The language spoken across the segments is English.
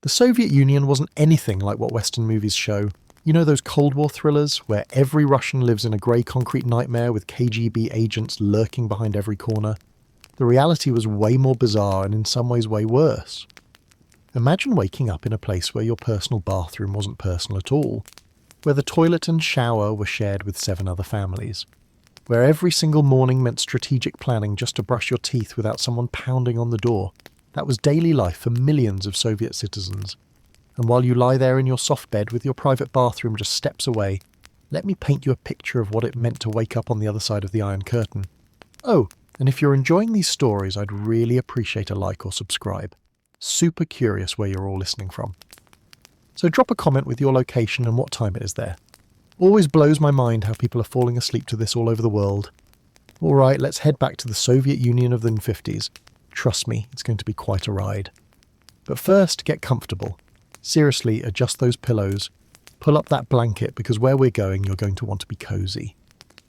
The Soviet Union wasn't anything like what Western movies show. You know those Cold War thrillers where every Russian lives in a grey concrete nightmare with KGB agents lurking behind every corner? The reality was way more bizarre and in some ways way worse. Imagine waking up in a place where your personal bathroom wasn't personal at all, where the toilet and shower were shared with 7 other families, where every single morning meant strategic planning just to brush your teeth without someone pounding on the door. That was daily life for millions of Soviet citizens. And while you lie there in your soft bed with your private bathroom just steps away, let me paint you a picture of what it meant to wake up on the other side of the Iron Curtain. Oh, and if you're enjoying these stories, I'd really appreciate a like or subscribe. Super curious where you're all listening from. So drop a comment with your location and what time it is there. Always blows my mind how people are falling asleep to this all over the world. Alright, let's head back to the Soviet Union of the 50s. Trust me, it's going to be quite a ride. But first, get comfortable. Seriously, adjust those pillows. Pull up that blanket because where we're going, you're going to want to be cozy.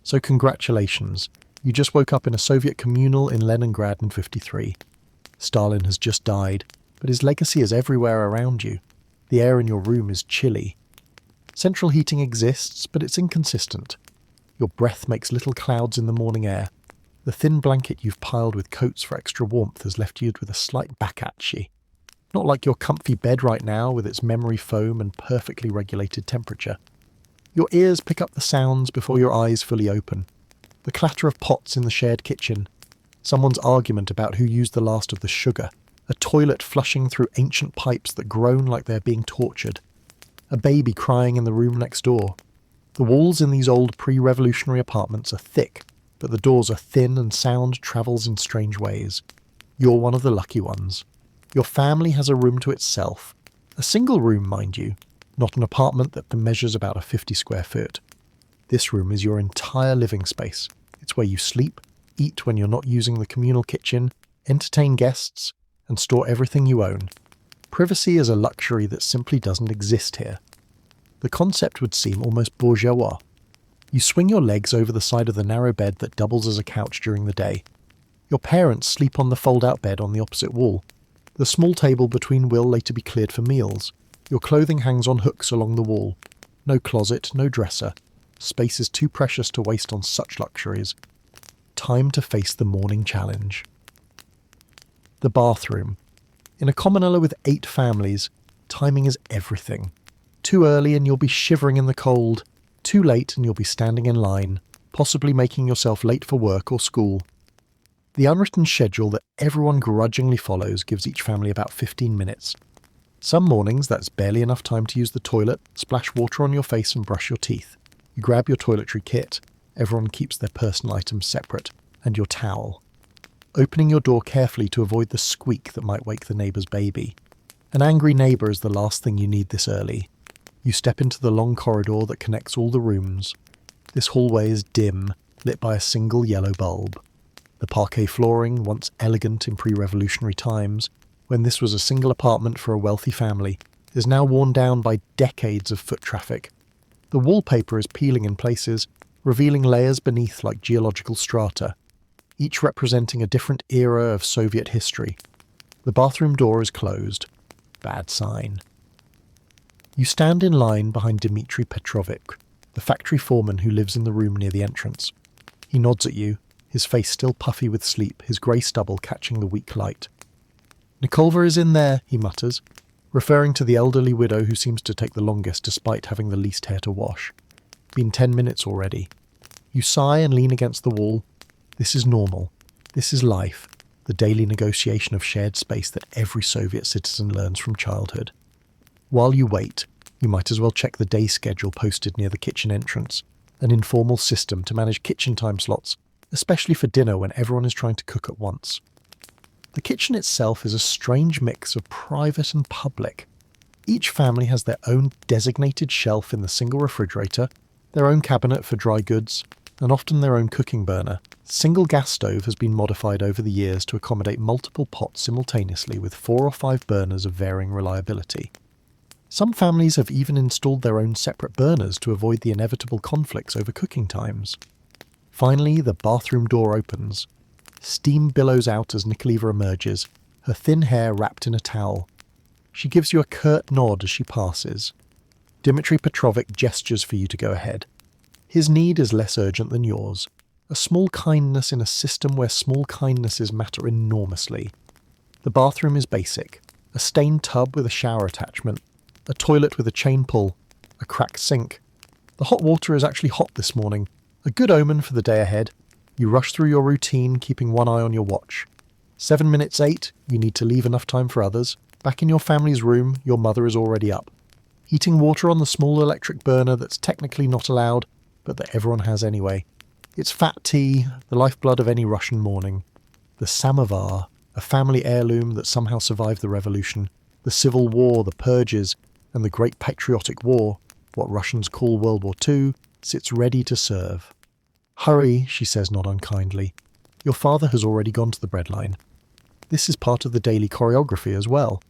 So congratulations. You just woke up in a Soviet communal in Leningrad in '53. Stalin has just died, but his legacy is everywhere around you. The air in your room is chilly. Central heating exists, but it's inconsistent. Your breath makes little clouds in the morning air. The thin blanket you've piled with coats for extra warmth has left you with a slight back-atchy. Not like your comfy bed right now with its memory foam and perfectly regulated temperature. Your ears pick up the sounds before your eyes fully open. The clatter of pots in the shared kitchen. Someone's argument about who used the last of the sugar. A toilet flushing through ancient pipes that groan like they're being tortured. A baby crying in the room next door. The walls in these old pre-revolutionary apartments are thick, but the doors are thin and sound travels in strange ways. You're one of the lucky ones. Your family has a room to itself. A single room, mind you, not an apartment that measures about a 50 square foot. This room is your entire living space. It's where you sleep, eat when you're not using the communal kitchen, entertain guests, and store everything you own. Privacy is a luxury that simply doesn't exist here. The concept would seem almost bourgeois. You swing your legs over the side of the narrow bed that doubles as a couch during the day. Your parents sleep on the fold-out bed on the opposite wall. The small table between will later be cleared for meals. Your clothing hangs on hooks along the wall. No closet, no dresser. Space is too precious to waste on such luxuries. Time to face the morning challenge. The bathroom. In a communella with 8 families, timing is everything. Too early and you'll be shivering in the cold. Too late and you'll be standing in line, possibly making yourself late for work or school. The unwritten schedule that everyone grudgingly follows gives each family about 15 minutes. Some mornings that's barely enough time to use the toilet, splash water on your face and brush your teeth. You grab your toiletry kit. Everyone keeps their personal items separate. And your towel. Opening your door carefully to avoid the squeak that might wake the neighbour's baby. An angry neighbour is the last thing you need this early. You step into the long corridor that connects all the rooms. This hallway is dim, lit by a single yellow bulb. The parquet flooring, once elegant in pre-revolutionary times, when this was a single apartment for a wealthy family, is now worn down by decades of foot traffic. The wallpaper is peeling in places, revealing layers beneath like geological strata, each representing a different era of Soviet history. The bathroom door is closed. Bad sign. You stand in line behind Dmitry Petrovich, the factory foreman who lives in the room near the entrance. He nods at you, his face still puffy with sleep, his grey stubble catching the weak light. "Nikolva is in there," he mutters, referring to the elderly widow who seems to take the longest despite having the least hair to wash. Been 10 minutes already. You sigh and lean against the wall. This is normal. This is life, the daily negotiation of shared space that every Soviet citizen learns from childhood. While you wait, you might as well check the day schedule posted near the kitchen entrance, an informal system to manage kitchen time slots, especially for dinner when everyone is trying to cook at once. The kitchen itself is a strange mix of private and public. Each family has their own designated shelf in the single refrigerator, their own cabinet for dry goods, and often their own cooking burner. Single gas stove has been modified over the years to accommodate multiple pots simultaneously with 4 or 5 burners of varying reliability. Some families have even installed their own separate burners to avoid the inevitable conflicts over cooking times. Finally, the bathroom door opens. Steam billows out as Nikoliva emerges, her thin hair wrapped in a towel. She gives you a curt nod as she passes. Dmitry Petrovic gestures for you to go ahead. His need is less urgent than yours. A small kindness in a system where small kindnesses matter enormously. The bathroom is basic. A stained tub with a shower attachment. A toilet with a chain pull. A cracked sink. The hot water is actually hot this morning. A good omen for the day ahead. You rush through your routine, keeping one eye on your watch. 7 minutes 8, you need to leave enough time for others. Back in your family's room, your mother is already up. Heating water on the small electric burner that's technically not allowed, but that everyone has anyway. It's fat tea, the lifeblood of any Russian morning. The samovar, a family heirloom that somehow survived the revolution. The Civil War, the purges, and the Great Patriotic War, what Russians call World War II, sits ready to serve. Hurry, she says not unkindly. Your father has already gone to the breadline. This is part of the daily choreography as well.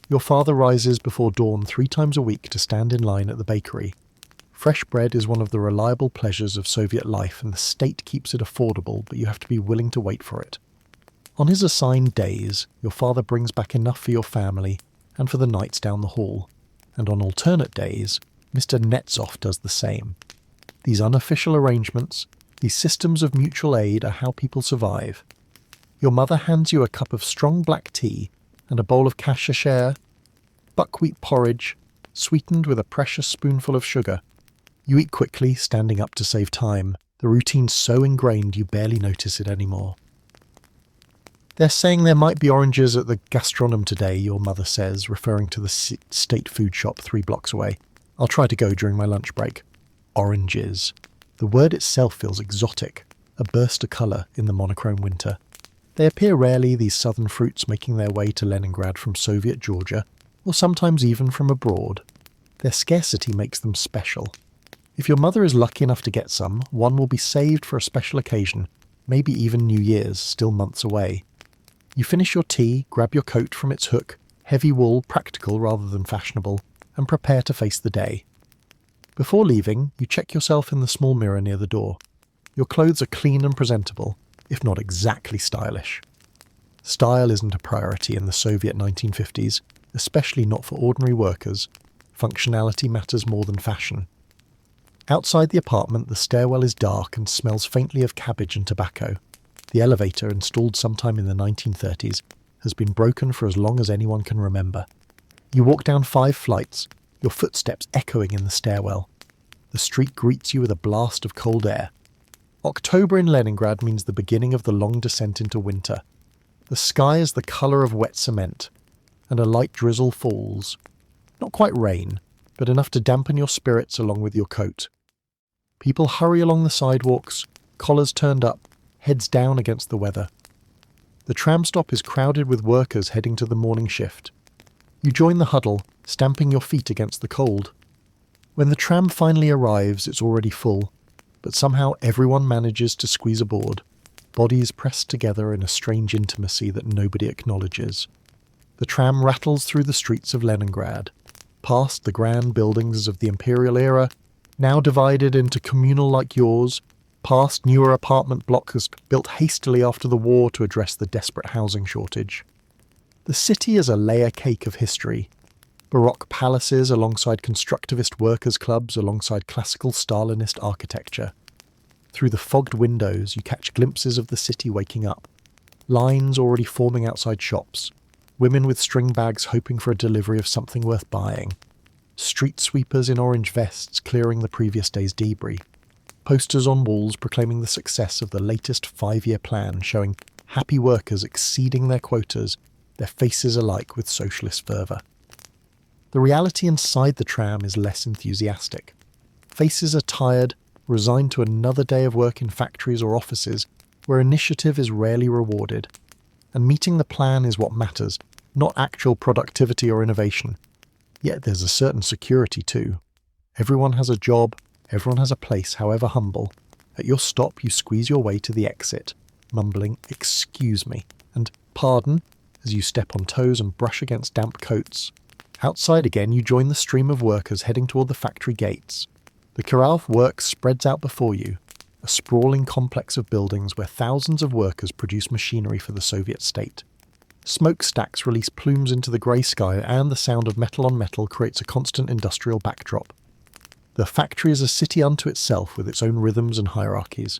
Your father rises before dawn 3 times a week to stand in line at the bakery. Fresh bread is one of the reliable pleasures of Soviet life, and the state keeps it affordable, but you have to be willing to wait for it. On his assigned days, your father brings back enough for your family and for the nights down the hall, and on alternate days, Mr. Netsov does the same. These unofficial arrangements, these systems of mutual aid are how people survive. Your mother hands you a cup of strong black tea and a bowl of kasher, buckwheat porridge, sweetened with a precious spoonful of sugar. You eat quickly, standing up to save time. The routine's so ingrained you barely notice it anymore. They're saying there might be oranges at the gastronome today, your mother says, referring to the state food shop 3 blocks away. I'll try to go during my lunch break. Oranges. The word itself feels exotic, a burst of colour in the monochrome winter. They appear rarely, these southern fruits making their way to Leningrad from Soviet Georgia, or sometimes even from abroad. Their scarcity makes them special. If your mother is lucky enough to get some, one will be saved for a special occasion, maybe even New Year's, still months away. You finish your tea, grab your coat from its hook, heavy wool, practical rather than fashionable, and prepare to face the day. Before leaving, you check yourself in the small mirror near the door. Your clothes are clean and presentable, if not exactly stylish. Style isn't a priority in the Soviet 1950s, especially not for ordinary workers. Functionality matters more than fashion. Outside the apartment, the stairwell is dark and smells faintly of cabbage and tobacco. The elevator, installed sometime in the 1930s, has been broken for as long as anyone can remember. You walk down 5 flights, your footsteps echoing in the stairwell. The street greets you with a blast of cold air. October in Leningrad means the beginning of the long descent into winter. The sky is the colour of wet cement, and a light drizzle falls. Not quite rain, but enough to dampen your spirits along with your coat. People hurry along the sidewalks, collars turned up, heads down against the weather. The tram stop is crowded with workers heading to the morning shift. You join the huddle, stamping your feet against the cold. When the tram finally arrives, it's already full, but somehow everyone manages to squeeze aboard, bodies pressed together in a strange intimacy that nobody acknowledges. The tram rattles through the streets of Leningrad, past the grand buildings of the imperial era, now divided into communal like yours, past newer apartment blocks built hastily after the war to address the desperate housing shortage. The city is a layer cake of history. Baroque palaces alongside constructivist workers' clubs alongside classical Stalinist architecture. Through the fogged windows you catch glimpses of the city waking up. Lines already forming outside shops. Women with string bags hoping for a delivery of something worth buying. Street sweepers in orange vests clearing the previous day's debris. Posters on walls proclaiming the success of the latest 5-year plan showing happy workers exceeding their quotas, their faces alight with socialist fervour. The reality inside the tram is less enthusiastic. Faces are tired, resigned to another day of work in factories or offices where initiative is rarely rewarded. And meeting the plan is what matters, not actual productivity or innovation. Yet there's a certain security too. Everyone has a job, everyone has a place, however humble. At your stop you squeeze your way to the exit, mumbling, "Excuse me," and "Pardon," as you step on toes and brush against damp coats. Outside again you join the stream of workers heading toward the factory gates. The Kirov works spreads out before you, a sprawling complex of buildings where thousands of workers produce machinery for the Soviet state. Smokestacks release plumes into the grey sky, and the sound of metal on metal creates a constant industrial backdrop. The factory is a city unto itself with its own rhythms and hierarchies.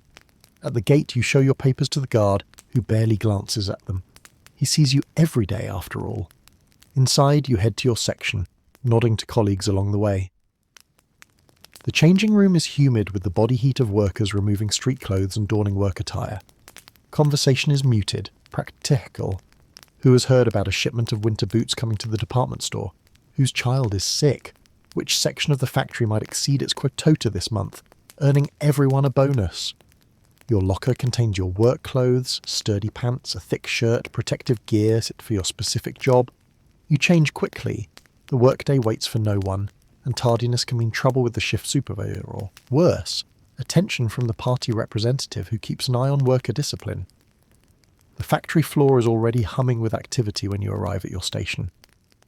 At the gate you show your papers to the guard, who barely glances at them. He sees you every day, after all. Inside you head to your section, nodding to colleagues along the way. The changing room is humid with the body heat of workers removing street clothes and donning work attire. Conversation is muted, practical. Who has heard about a shipment of winter boots coming to the department store? Whose child is sick? Which section of the factory might exceed its quota this month, earning everyone a bonus? Your locker contains your work clothes, sturdy pants, a thick shirt, protective gear fit for your specific job. You change quickly. The workday waits for no one, and tardiness can mean trouble with the shift supervisor, or worse, attention from the party representative who keeps an eye on worker discipline. The factory floor is already humming with activity when you arrive at your station.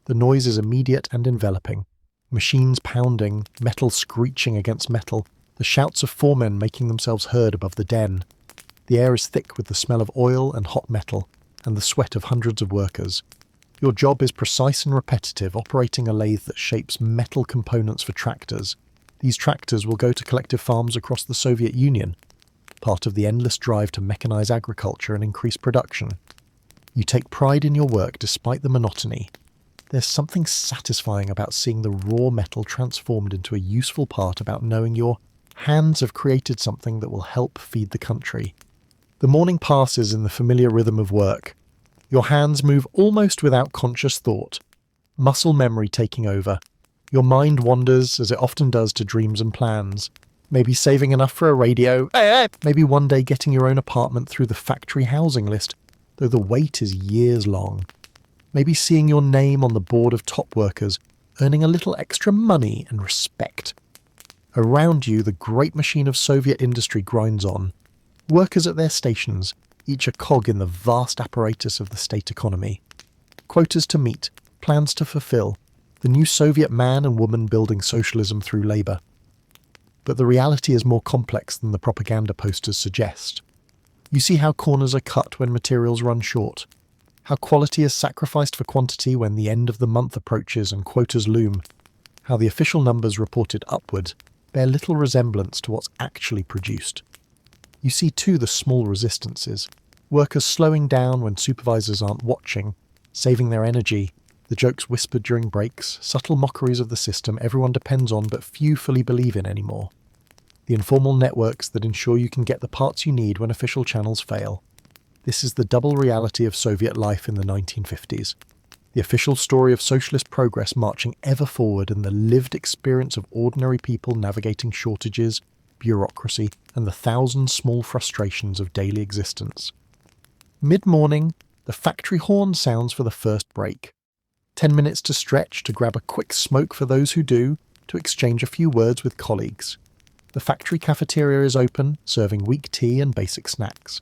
The noise is immediate and enveloping. Machines pounding, metal screeching against metal, the shouts of foremen making themselves heard above the den. The air is thick with the smell of oil and hot metal, and the sweat of hundreds of workers. Your job is precise and repetitive, operating a lathe that shapes metal components for tractors. These tractors will go to collective farms across the Soviet Union, part of the endless drive to mechanize agriculture and increase production. You take pride in your work despite the monotony. There's something satisfying about seeing the raw metal transformed into a useful part, about knowing your hands have created something that will help feed the country. The morning passes in the familiar rhythm of work. Your hands move almost without conscious thought, muscle memory taking over. Your mind wanders, as it often does, to dreams and plans. Maybe saving enough for a radio, maybe one day getting your own apartment through the factory housing list, though the wait is years long. Maybe seeing your name on the board of top workers, earning a little extra money and respect. Around you, the great machine of Soviet industry grinds on. Workers at their stations, each a cog in the vast apparatus of the state economy. Quotas to meet, plans to fulfill, the new Soviet man and woman building socialism through labour. But the reality is more complex than the propaganda posters suggest. You see how corners are cut when materials run short, how quality is sacrificed for quantity when the end of the month approaches and quotas loom, how the official numbers reported upward bear little resemblance to what's actually produced. You see too the small resistances, workers slowing down when supervisors aren't watching, saving their energy, the jokes whispered during breaks, subtle mockeries of the system everyone depends on but few fully believe in anymore. The informal networks that ensure you can get the parts you need when official channels fail. This is the double reality of Soviet life in the 1950s. The official story of socialist progress marching ever forward, and the lived experience of ordinary people navigating shortages, bureaucracy, and the thousand small frustrations of daily existence. Mid-morning, the factory horn sounds for the first break. 10 minutes to stretch, to grab a quick smoke for those who do, to exchange a few words with colleagues. The factory cafeteria is open, serving weak tea and basic snacks.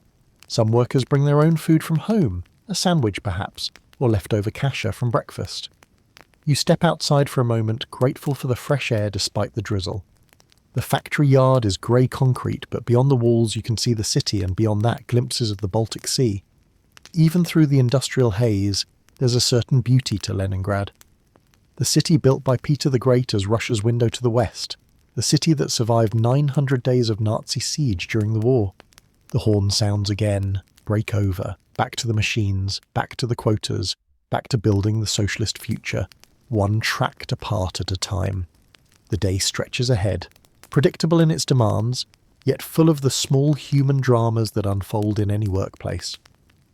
Some workers bring their own food from home, a sandwich perhaps, or leftover kasha from breakfast. You step outside for a moment, grateful for the fresh air despite the drizzle. The factory yard is grey concrete, but beyond the walls you can see the city, and beyond that glimpses of the Baltic Sea. Even through the industrial haze, there's a certain beauty to Leningrad. The city built by Peter the Great as Russia's window to the west. The city that survived 900 days of Nazi siege during the war. The horn sounds again. Break over. Back to the machines. Back to the quotas. Back to building the socialist future. One tract apart at a time. The day stretches ahead. Predictable in its demands, yet full of the small human dramas that unfold in any workplace.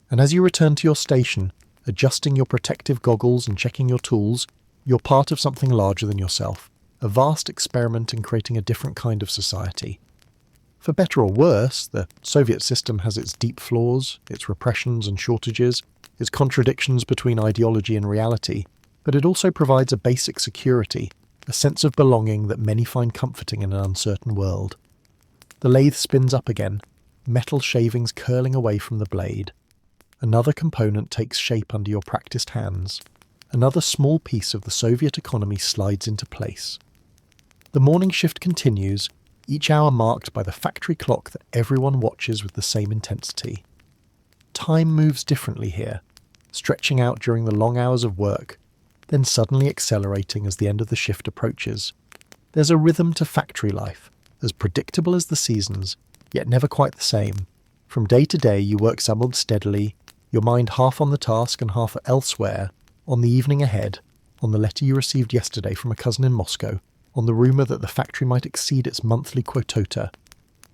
And as you return to your station, adjusting your protective goggles and checking your tools, you're part of something larger than yourself. A vast experiment in creating a different kind of society. For better or worse, the Soviet system has its deep flaws, its repressions and shortages, its contradictions between ideology and reality, but it also provides a basic security, a sense of belonging that many find comforting in an uncertain world. The lathe spins up again, metal shavings curling away from the blade. Another component takes shape under your practiced hands. Another small piece of the Soviet economy slides into place. The morning shift continues, each hour marked by the factory clock that everyone watches with the same intensity. Time moves differently here. stretching out during the long hours of work, then suddenly accelerating as the end of the shift approaches. There's a rhythm to factory life, as predictable as the seasons, yet never quite the same. From day to day you work somewhat steadily, your mind half on the task and half elsewhere, on the evening ahead, on the letter you received yesterday from a cousin in Moscow, on the rumour that the factory might exceed its monthly quotota,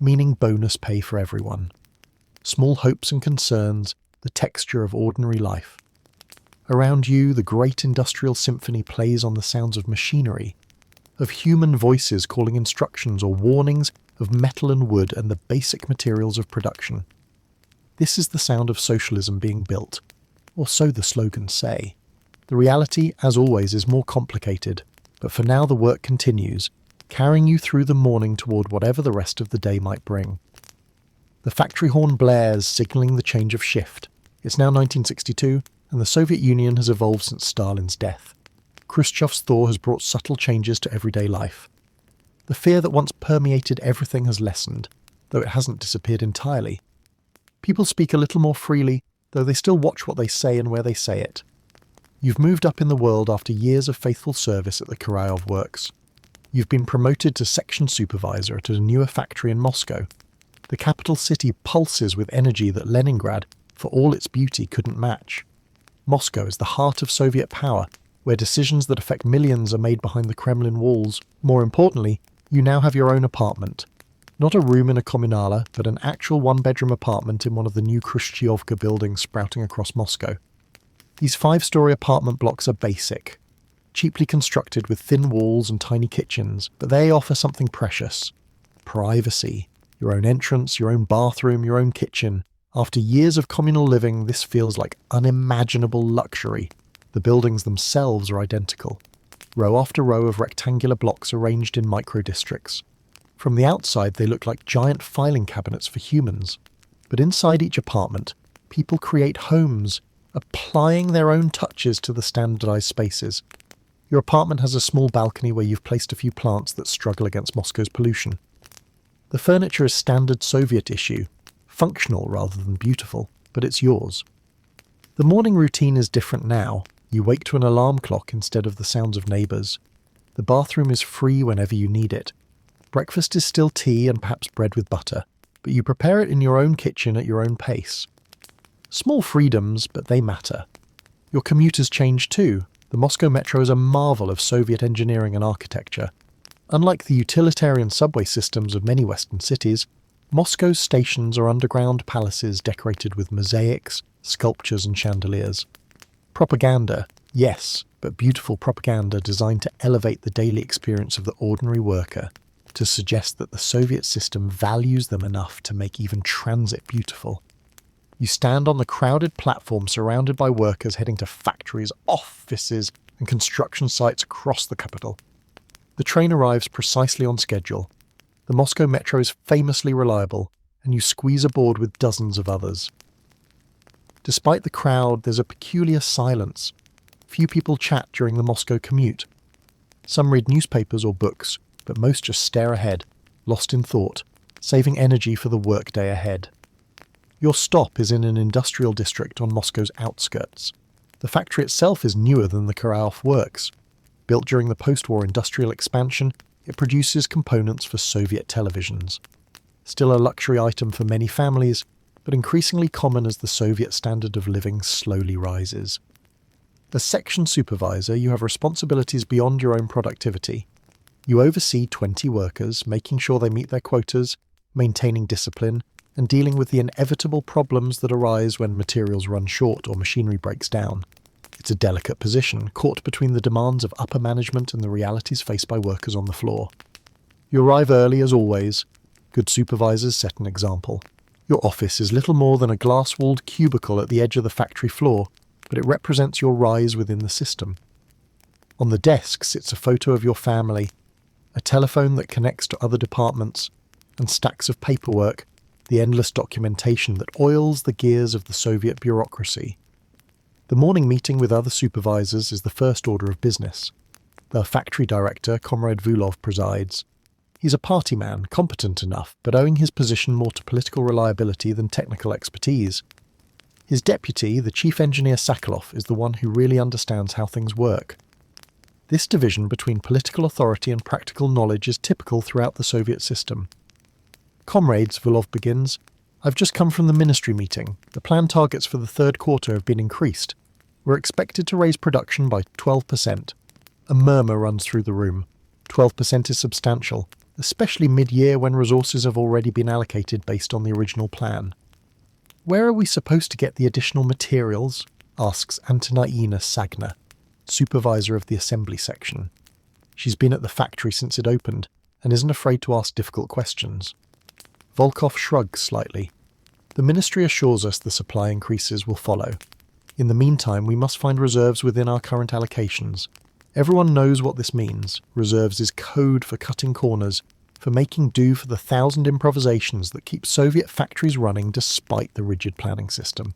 meaning bonus pay for everyone. Small hopes and concerns, the texture of ordinary life. Around you, the great industrial symphony plays on the sounds of machinery, of human voices calling instructions or warnings, of metal and wood and the basic materials of production. This is the sound of socialism being built, or so the slogans say. The reality, as always, is more complicated, but for now the work continues, carrying you through the morning toward whatever the rest of the day might bring. The factory horn blares, signalling the change of shift. It's now 1962, and the Soviet Union has evolved since Stalin's death. Khrushchev's thaw has brought subtle changes to everyday life. The fear that once permeated everything has lessened, though it hasn't disappeared entirely. People speak a little more freely, though they still watch what they say and where they say it. You've moved up in the world after years of faithful service at the Kurayov Works. You've been promoted to section supervisor at a newer factory in Moscow. The capital city pulses with energy that Leningrad, for all its beauty, couldn't match. Moscow is the heart of Soviet power, where decisions that affect millions are made behind the Kremlin walls. More importantly, you now have your own apartment. Not a room in a kommunala, but an actual one-bedroom apartment in one of the new Khrushchevka buildings sprouting across Moscow. These 5-story apartment blocks are basic, cheaply constructed with thin walls and tiny kitchens, but they offer something precious. Privacy. Your own entrance, your own bathroom, your own kitchen. After years of communal living, this feels like unimaginable luxury. The buildings themselves are identical. Row after row of rectangular blocks arranged in micro-districts. From the outside, they look like giant filing cabinets for humans. But inside each apartment, people create homes, applying their own touches to the standardized spaces. Your apartment has a small balcony where you've placed a few plants that struggle against Moscow's pollution. The furniture is standard Soviet issue, functional rather than beautiful, but it's yours. The morning routine is different now. You wake to an alarm clock instead of the sounds of neighbours. The bathroom is free whenever you need it. Breakfast is still tea and perhaps bread with butter, but you prepare it in your own kitchen at your own pace. Small freedoms, but they matter. Your commute has changed too. The Moscow metro is a marvel of Soviet engineering and architecture. Unlike the utilitarian subway systems of many Western cities, Moscow's stations are underground palaces decorated with mosaics, sculptures and chandeliers. Propaganda, yes, but beautiful propaganda designed to elevate the daily experience of the ordinary worker, to suggest that the Soviet system values them enough to make even transit beautiful. You stand on the crowded platform surrounded by workers heading to factories, offices, and construction sites across the capital. The train arrives precisely on schedule. The Moscow metro is famously reliable, and you squeeze aboard with dozens of others. Despite the crowd, there's a peculiar silence. Few people chat during the Moscow commute. Some read newspapers or books, but most just stare ahead, lost in thought, saving energy for the workday ahead. Your stop is in an industrial district on Moscow's outskirts. The factory itself is newer than the Kurayov Works. Built during the post-war industrial expansion, it produces components for Soviet televisions. Still a luxury item for many families, but increasingly common as the Soviet standard of living slowly rises. As section supervisor, you have responsibilities beyond your own productivity. You oversee 20 workers, making sure they meet their quotas, maintaining discipline, and dealing with the inevitable problems that arise when materials run short or machinery breaks down. It's a delicate position, caught between the demands of upper management and the realities faced by workers on the floor. You arrive early as always. Good supervisors set an example. Your office is little more than a glass-walled cubicle at the edge of the factory floor, but it represents your rise within the system. On the desk sits a photo of your family, a telephone that connects to other departments, and stacks of paperwork, the endless documentation that oils the gears of the Soviet bureaucracy. The morning meeting with other supervisors is the first order of business. The factory director, Comrade Vulov, presides. He's a party man, competent enough, but owing his position more to political reliability than technical expertise. His deputy, the chief engineer Sakharov, is the one who really understands how things work. This division between political authority and practical knowledge is typical throughout the Soviet system. "Comrades," Vilov begins, "I've just come from the ministry meeting. The planned targets for the third quarter have been increased. We're expected to raise production by 12%. A murmur runs through the room. 12% is substantial, especially mid-year when resources have already been allocated based on the original plan. "Where are we supposed to get the additional materials?" asks Antoniina Sagna, supervisor of the assembly section. She's been at the factory since it opened and isn't afraid to ask difficult questions. Volkov shrugs slightly. "The ministry assures us the supply increases will follow. In the meantime, we must find reserves within our current allocations. Everyone knows what this means. Reserves is code for cutting corners, for making do for the 1,000 improvisations that keep Soviet factories running despite the rigid planning system.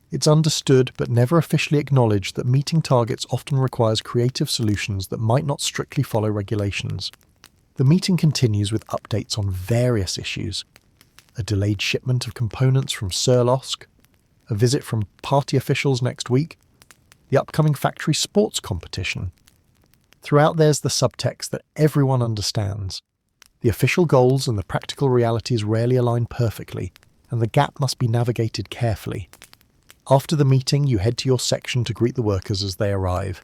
It's understood but never officially acknowledged that meeting targets often requires creative solutions that might not strictly follow regulations." The meeting continues with updates on various issues. A delayed shipment of components from Surlovsk, a visit from party officials next week, the upcoming factory sports competition. Throughout there's the subtext that everyone understands. The official goals and the practical realities rarely align perfectly, and the gap must be navigated carefully. After the meeting, you head to your section to greet the workers as they arrive.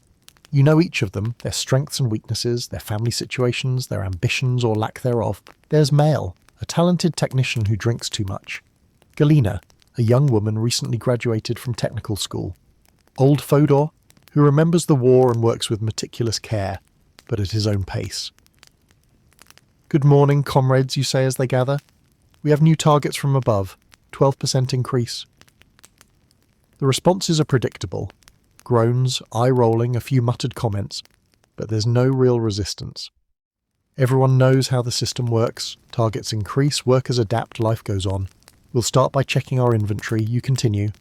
You know each of them, their strengths and weaknesses, their family situations, their ambitions or lack thereof. There's Mail, a talented technician who drinks too much. Galina, a young woman recently graduated from technical school. Old Fodor, who remembers the war and works with meticulous care, but at his own pace. "Good morning, comrades," you say as they gather. "We have new targets from above, 12% increase." The responses are predictable. Groans, eye-rolling, a few muttered comments, but there's no real resistance. Everyone knows how the system works. Targets increase, workers adapt, life goes on. "We'll start by checking our inventory," you continue.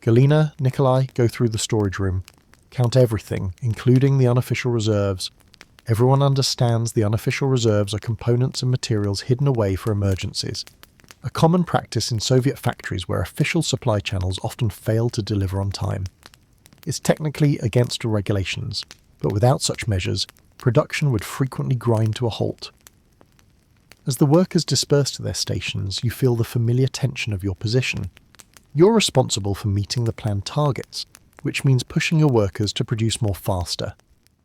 Galina, Nikolai go through the storage room. Count everything, including the unofficial reserves. Everyone understands the unofficial reserves are components and materials hidden away for emergencies. A common practice in Soviet factories where official supply channels often fail to deliver on time. It's technically against the regulations, but without such measures, production would frequently grind to a halt. As the workers disperse to their stations, you feel the familiar tension of your position. You're responsible for meeting the planned targets, which means pushing your workers to produce more faster.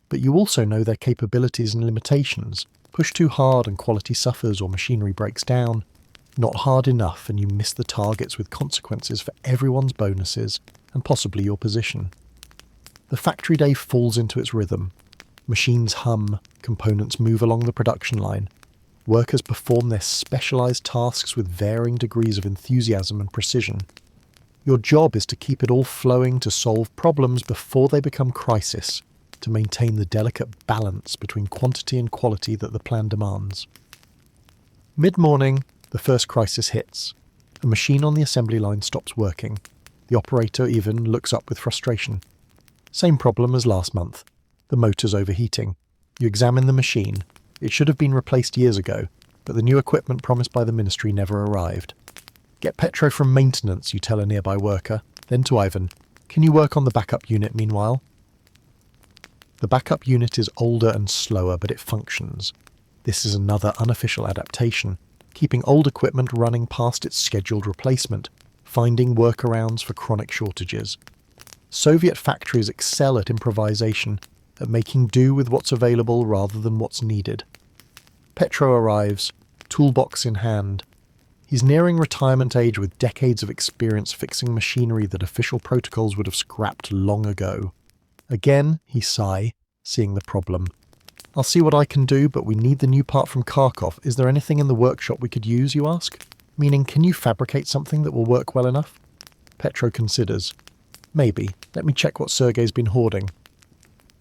But you also know their capabilities and limitations. Push too hard and quality suffers or machinery breaks down. Not hard enough and you miss the targets with consequences for everyone's bonuses and possibly your position. The factory day falls into its rhythm. Machines hum, components move along the production line. Workers perform their specialised tasks with varying degrees of enthusiasm and precision. Your job is to keep it all flowing to solve problems before they become crisis, to maintain the delicate balance between quantity and quality that the plan demands. Mid-morning, the first crisis hits. A machine on the assembly line stops working. The operator even looks up with frustration. Same problem as last month. The motor's overheating. You examine the machine. It should have been replaced years ago, but the new equipment promised by the ministry never arrived. "Get Petro from maintenance," you tell a nearby worker. Then to Ivan, "Can you work on the backup unit meanwhile?" The backup unit is older and slower, but it functions. This is another unofficial adaptation, keeping old equipment running past its scheduled replacement, finding workarounds for chronic shortages. Soviet factories excel at improvisation, at making do with what's available rather than what's needed. Petro arrives, toolbox in hand. He's nearing retirement age with decades of experience fixing machinery that official protocols would have scrapped long ago. Again, he sigh, seeing the problem. "I'll see what I can do, but we need the new part from Kharkov. Is there anything in the workshop we could use, you ask? Meaning, can you fabricate something that will work well enough?" Petro considers. "Maybe. Let me check what Sergei's been hoarding."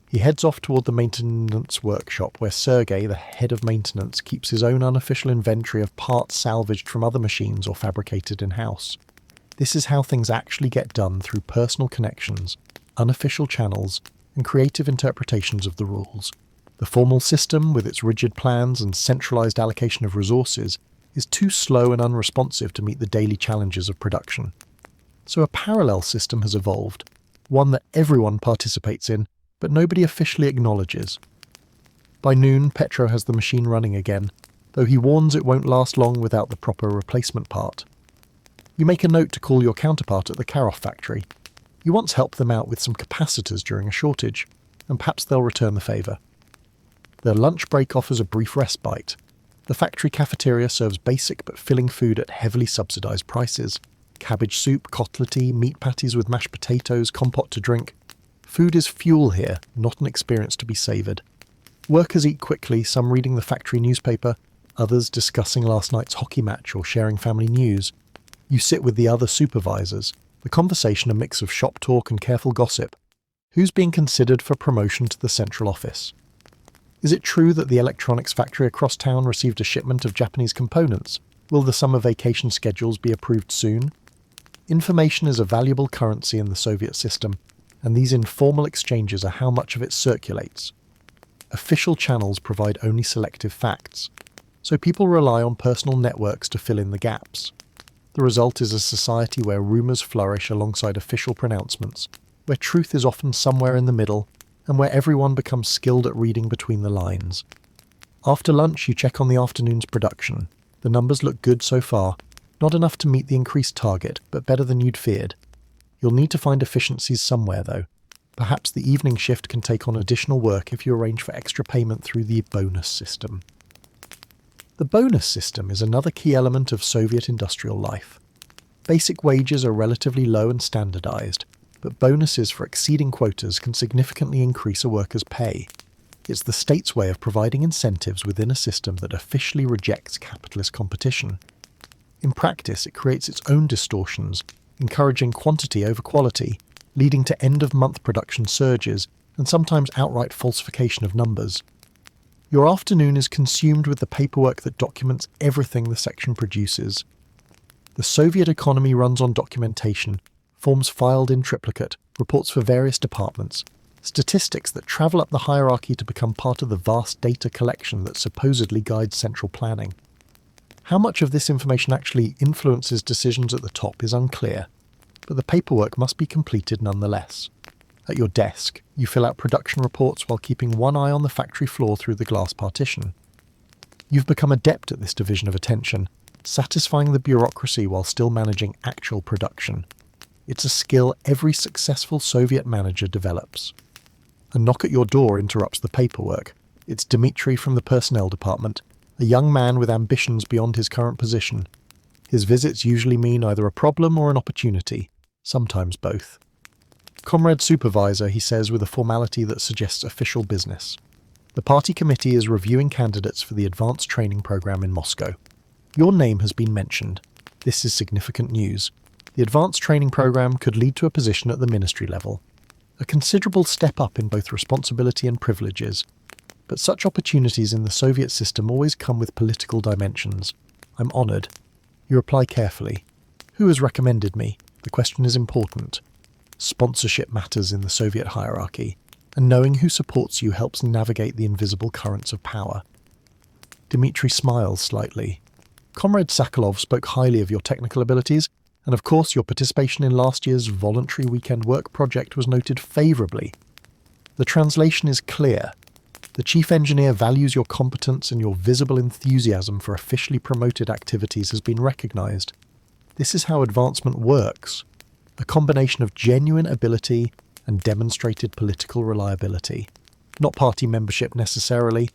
He heads off toward the maintenance workshop where Sergei, the head of maintenance, keeps his own unofficial inventory of parts salvaged from other machines or fabricated in-house. This is how things actually get done through personal connections, unofficial channels, and creative interpretations of the rules. The formal system, with its rigid plans and centralized allocation of resources, is too slow and unresponsive to meet the daily challenges of production. So a parallel system has evolved, one that everyone participates in, but nobody officially acknowledges. By noon, Petro has the machine running again, though he warns it won't last long without the proper replacement part. You make a note to call your counterpart at the Karoff factory. You once helped them out with some capacitors during a shortage, and perhaps they'll return the favour. Their lunch break offers a brief respite. The factory cafeteria serves basic but filling food at heavily subsidised prices. Cabbage soup, cotlety, meat patties with mashed potatoes, compote to drink. Food is fuel here, not an experience to be savoured. Workers eat quickly, some reading the factory newspaper, others discussing last night's hockey match or sharing family news. You sit with the other supervisors, the conversation a mix of shop talk and careful gossip. Who's being considered for promotion to the central office? Is it true that the electronics factory across town received a shipment of Japanese components? Will the summer vacation schedules be approved soon? Information is a valuable currency in the Soviet system, and these informal exchanges are how much of it circulates. Official channels provide only selective facts, so people rely on personal networks to fill in the gaps. The result is a society where rumours flourish alongside official pronouncements, where truth is often somewhere in the middle, and where everyone becomes skilled at reading between the lines. After lunch, you check on the afternoon's production. The numbers look good so far, not enough to meet the increased target, but better than you'd feared. You'll need to find efficiencies somewhere, though. Perhaps the evening shift can take on additional work if you arrange for extra payment through the bonus system. The bonus system is another key element of Soviet industrial life. Basic wages are relatively low and standardized, but bonuses for exceeding quotas can significantly increase a worker's pay. It's the state's way of providing incentives within a system that officially rejects capitalist competition. In practice, it creates its own distortions, encouraging quantity over quality, leading to end-of-month production surges and sometimes outright falsification of numbers. Your afternoon is consumed with the paperwork that documents everything the section produces. The Soviet economy runs on documentation, forms filed in triplicate, reports for various departments, statistics that travel up the hierarchy to become part of the vast data collection that supposedly guides central planning. How much of this information actually influences decisions at the top is unclear, but the paperwork must be completed nonetheless. At your desk, you fill out production reports while keeping one eye on the factory floor through the glass partition. You've become adept at this division of attention, satisfying the bureaucracy while still managing actual production. It's a skill every successful Soviet manager develops. A knock at your door interrupts the paperwork. It's Dmitri from the personnel department, a young man with ambitions beyond his current position. His visits usually mean either a problem or an opportunity, sometimes both. Comrade supervisor, he says with a formality that suggests official business. The party committee is reviewing candidates for the advanced training program in Moscow. Your name has been mentioned. This is significant news. The advanced training program could lead to a position at the ministry level. A considerable step up in both responsibility and privileges. But such opportunities in the Soviet system always come with political dimensions. I'm honoured. You reply carefully. Who has recommended me? The question is important. Sponsorship matters in the Soviet hierarchy, and knowing who supports you helps navigate the invisible currents of power. Dmitri smiles slightly. Comrade Sokolov spoke highly of your technical abilities, and of course your participation in last year's voluntary weekend work project was noted favourably. The translation is clear. The chief engineer values your competence, and your visible enthusiasm for officially promoted activities has been recognised. This is how advancement works. A combination of genuine ability and demonstrated political reliability. Not party membership necessarily.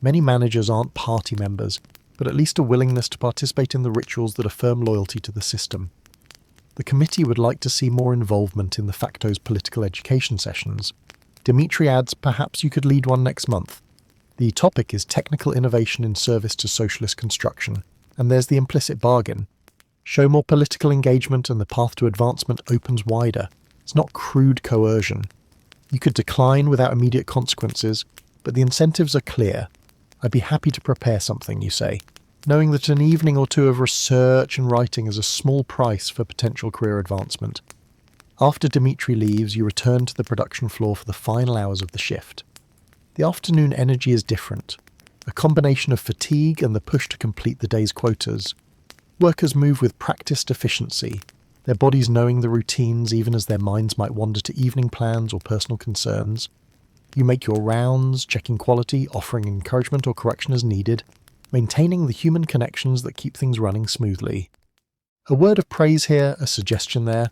Many managers aren't party members, but at least a willingness to participate in the rituals that affirm loyalty to the system. The committee would like to see more involvement in the Facto's political education sessions. Dmitri adds perhaps you could lead one next month. The topic is technical innovation in service to socialist construction, and there's the implicit bargain. Show more political engagement and the path to advancement opens wider. It's not crude coercion. You could decline without immediate consequences, but the incentives are clear. I'd be happy to prepare something, you say, knowing that an evening or two of research and writing is a small price for potential career advancement. After Dmitri leaves, you return to the production floor for the final hours of the shift. The afternoon energy is different, a combination of fatigue and the push to complete the day's quotas. Workers move with practiced efficiency. their bodies knowing the routines even as their minds might wander to evening plans or personal concerns. You make your rounds, checking quality, offering encouragement or correction as needed, maintaining the human connections that keep things running smoothly. A word of praise here, a suggestion there,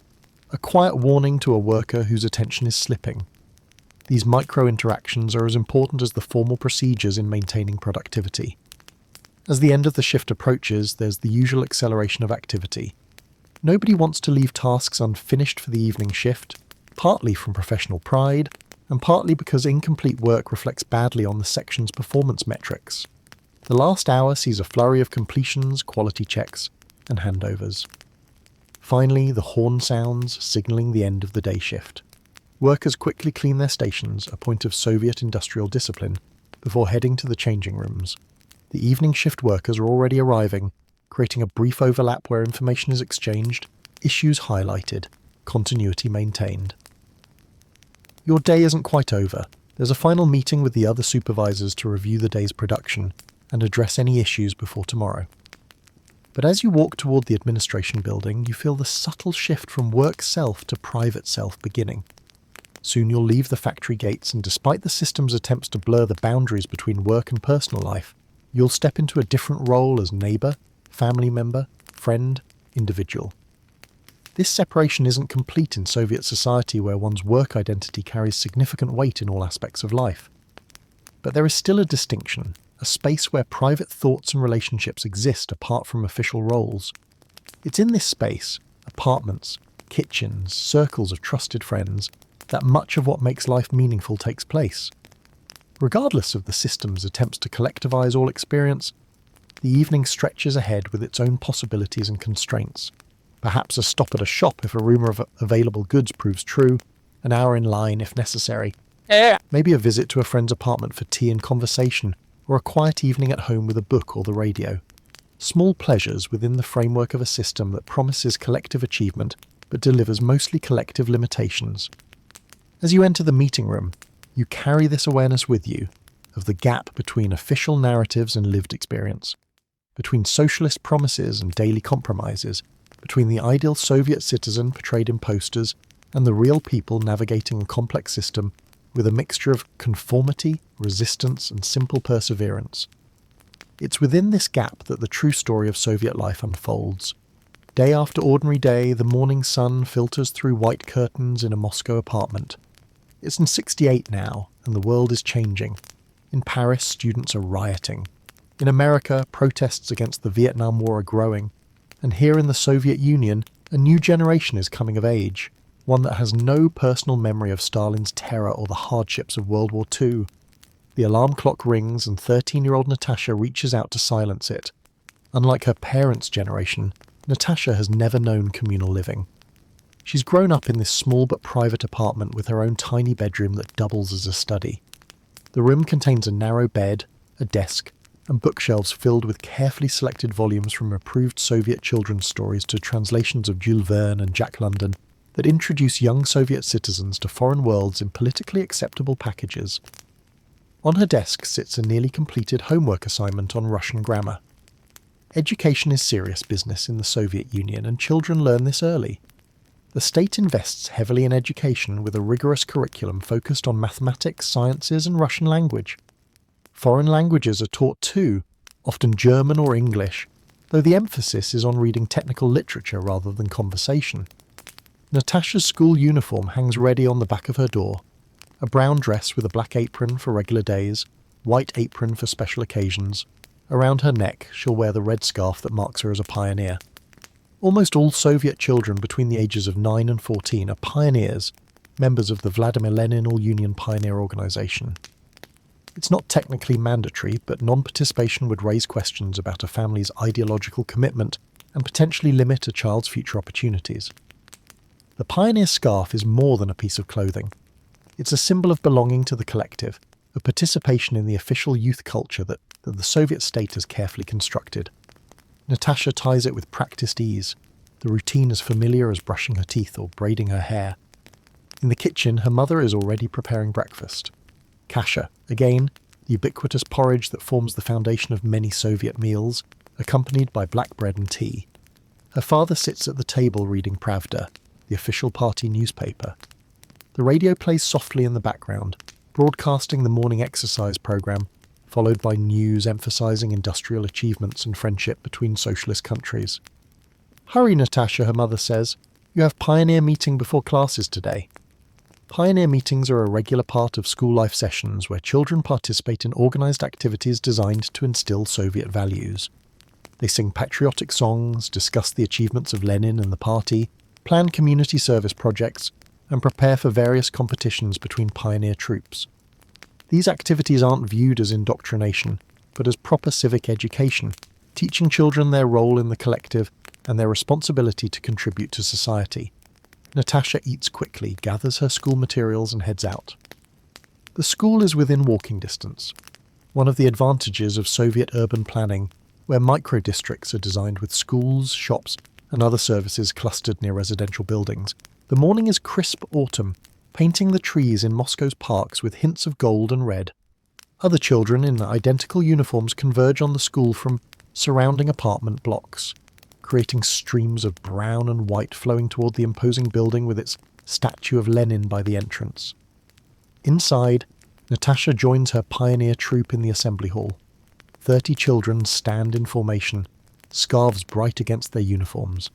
a quiet warning to a worker whose attention is slipping. These micro-interactions are as important as the formal procedures in maintaining productivity. As the end of the shift approaches, there's the usual acceleration of activity. Nobody wants to leave tasks unfinished for the evening shift, partly from professional pride, and partly because incomplete work reflects badly on the section's performance metrics. The last hour sees a flurry of completions, quality checks, and handovers. Finally, the horn sounds, signalling the end of the day shift. Workers quickly clean their stations, a point of Soviet industrial discipline, before heading to the changing rooms. The evening shift workers are already arriving, creating a brief overlap where information is exchanged, issues highlighted, continuity maintained. Your day isn't quite over. There's a final meeting with the other supervisors to review the day's production and address any issues before tomorrow. But as you walk toward the administration building, you feel the subtle shift from work self to private self beginning. Soon you'll leave the factory gates, and despite the system's attempts to blur the boundaries between work and personal life, you'll step into a different role as neighbour, family member, friend, individual. This separation isn't complete in Soviet society where one's work identity carries significant weight in all aspects of life. But there is still a distinction, a space where private thoughts and relationships exist apart from official roles. It's in this space, apartments, kitchens, circles of trusted friends, that much of what makes life meaningful takes place. Regardless of the system's attempts to collectivize all experience, the evening stretches ahead with its own possibilities and constraints. Perhaps a stop at a shop if a rumour of available goods proves true, an hour in line if necessary. Maybe a visit to a friend's apartment for tea and conversation, or a quiet evening at home with a book or the radio. Small pleasures within the framework of a system that promises collective achievement but delivers mostly collective limitations. As you enter the meeting room, you carry this awareness with you of the gap between official narratives and lived experience, between socialist promises and daily compromises, between the ideal Soviet citizen portrayed in posters and the real people navigating a complex system with a mixture of conformity, resistance, and simple perseverance. It's within this gap that the true story of Soviet life unfolds. Day after ordinary day, the morning sun filters through white curtains in a Moscow apartment. It's in '68 now, and the world is changing. In Paris, students are rioting. In America, protests against the Vietnam War are growing. And here in the Soviet Union, a new generation is coming of age, one that has no personal memory of Stalin's terror or the hardships of World War II. The alarm clock rings and 13-year-old Natasha reaches out to silence it. Unlike her parents' generation, Natasha has never known communal living. She's grown up in this small but private apartment with her own tiny bedroom that doubles as a study. The room contains a narrow bed, a desk, and bookshelves filled with carefully selected volumes from approved Soviet children's stories to translations of Jules Verne and Jack London that introduce young Soviet citizens to foreign worlds in politically acceptable packages. On her desk sits a nearly completed homework assignment on Russian grammar. Education is serious business in the Soviet Union, and children learn this early. The state invests heavily in education with a rigorous curriculum focused on mathematics, sciences, and Russian language. Foreign languages are taught too, often German or English, though the emphasis is on reading technical literature rather than conversation. Natasha's school uniform hangs ready on the back of her door. A brown dress with a black apron for regular days, white apron for special occasions. Around her neck, she'll wear the red scarf that marks her as a pioneer. Almost all Soviet children between the ages of 9 and 14 are pioneers, members of the Vladimir Lenin All-Union Pioneer Organization. It's not technically mandatory, but non-participation would raise questions about a family's ideological commitment and potentially limit a child's future opportunities. The pioneer scarf is more than a piece of clothing. It's a symbol of belonging to the collective, of participation in the official youth culture that the Soviet state has carefully constructed. Natasha ties it with practiced ease, the routine as familiar as brushing her teeth or braiding her hair. In the kitchen, her mother is already preparing breakfast. Kasha, again, the ubiquitous porridge that forms the foundation of many Soviet meals, accompanied by black bread and tea. Her father sits at the table reading Pravda, the official party newspaper. The radio plays softly in the background, broadcasting the morning exercise program, followed by news emphasizing industrial achievements and friendship between socialist countries. "Hurry, Natasha," her mother says. "You have pioneer meeting before classes today." Pioneer meetings are a regular part of school life sessions where children participate in organized activities designed to instill Soviet values. They sing patriotic songs, discuss the achievements of Lenin and the party, plan community service projects, and prepare for various competitions between pioneer troops. These activities aren't viewed as indoctrination, but as proper civic education, teaching children their role in the collective and their responsibility to contribute to society. Natasha eats quickly, gathers her school materials and heads out. The school is within walking distance, one of the advantages of Soviet urban planning, where micro-districts are designed with schools, shops, and other services clustered near residential buildings. The morning is crisp autumn, painting the trees in Moscow's parks with hints of gold and red. Other children in identical uniforms converge on the school from surrounding apartment blocks, creating streams of brown and white flowing toward the imposing building with its statue of Lenin by the entrance. Inside, Natasha joins her pioneer troop in the assembly hall. 30 children stand in formation, scarves bright against their uniforms.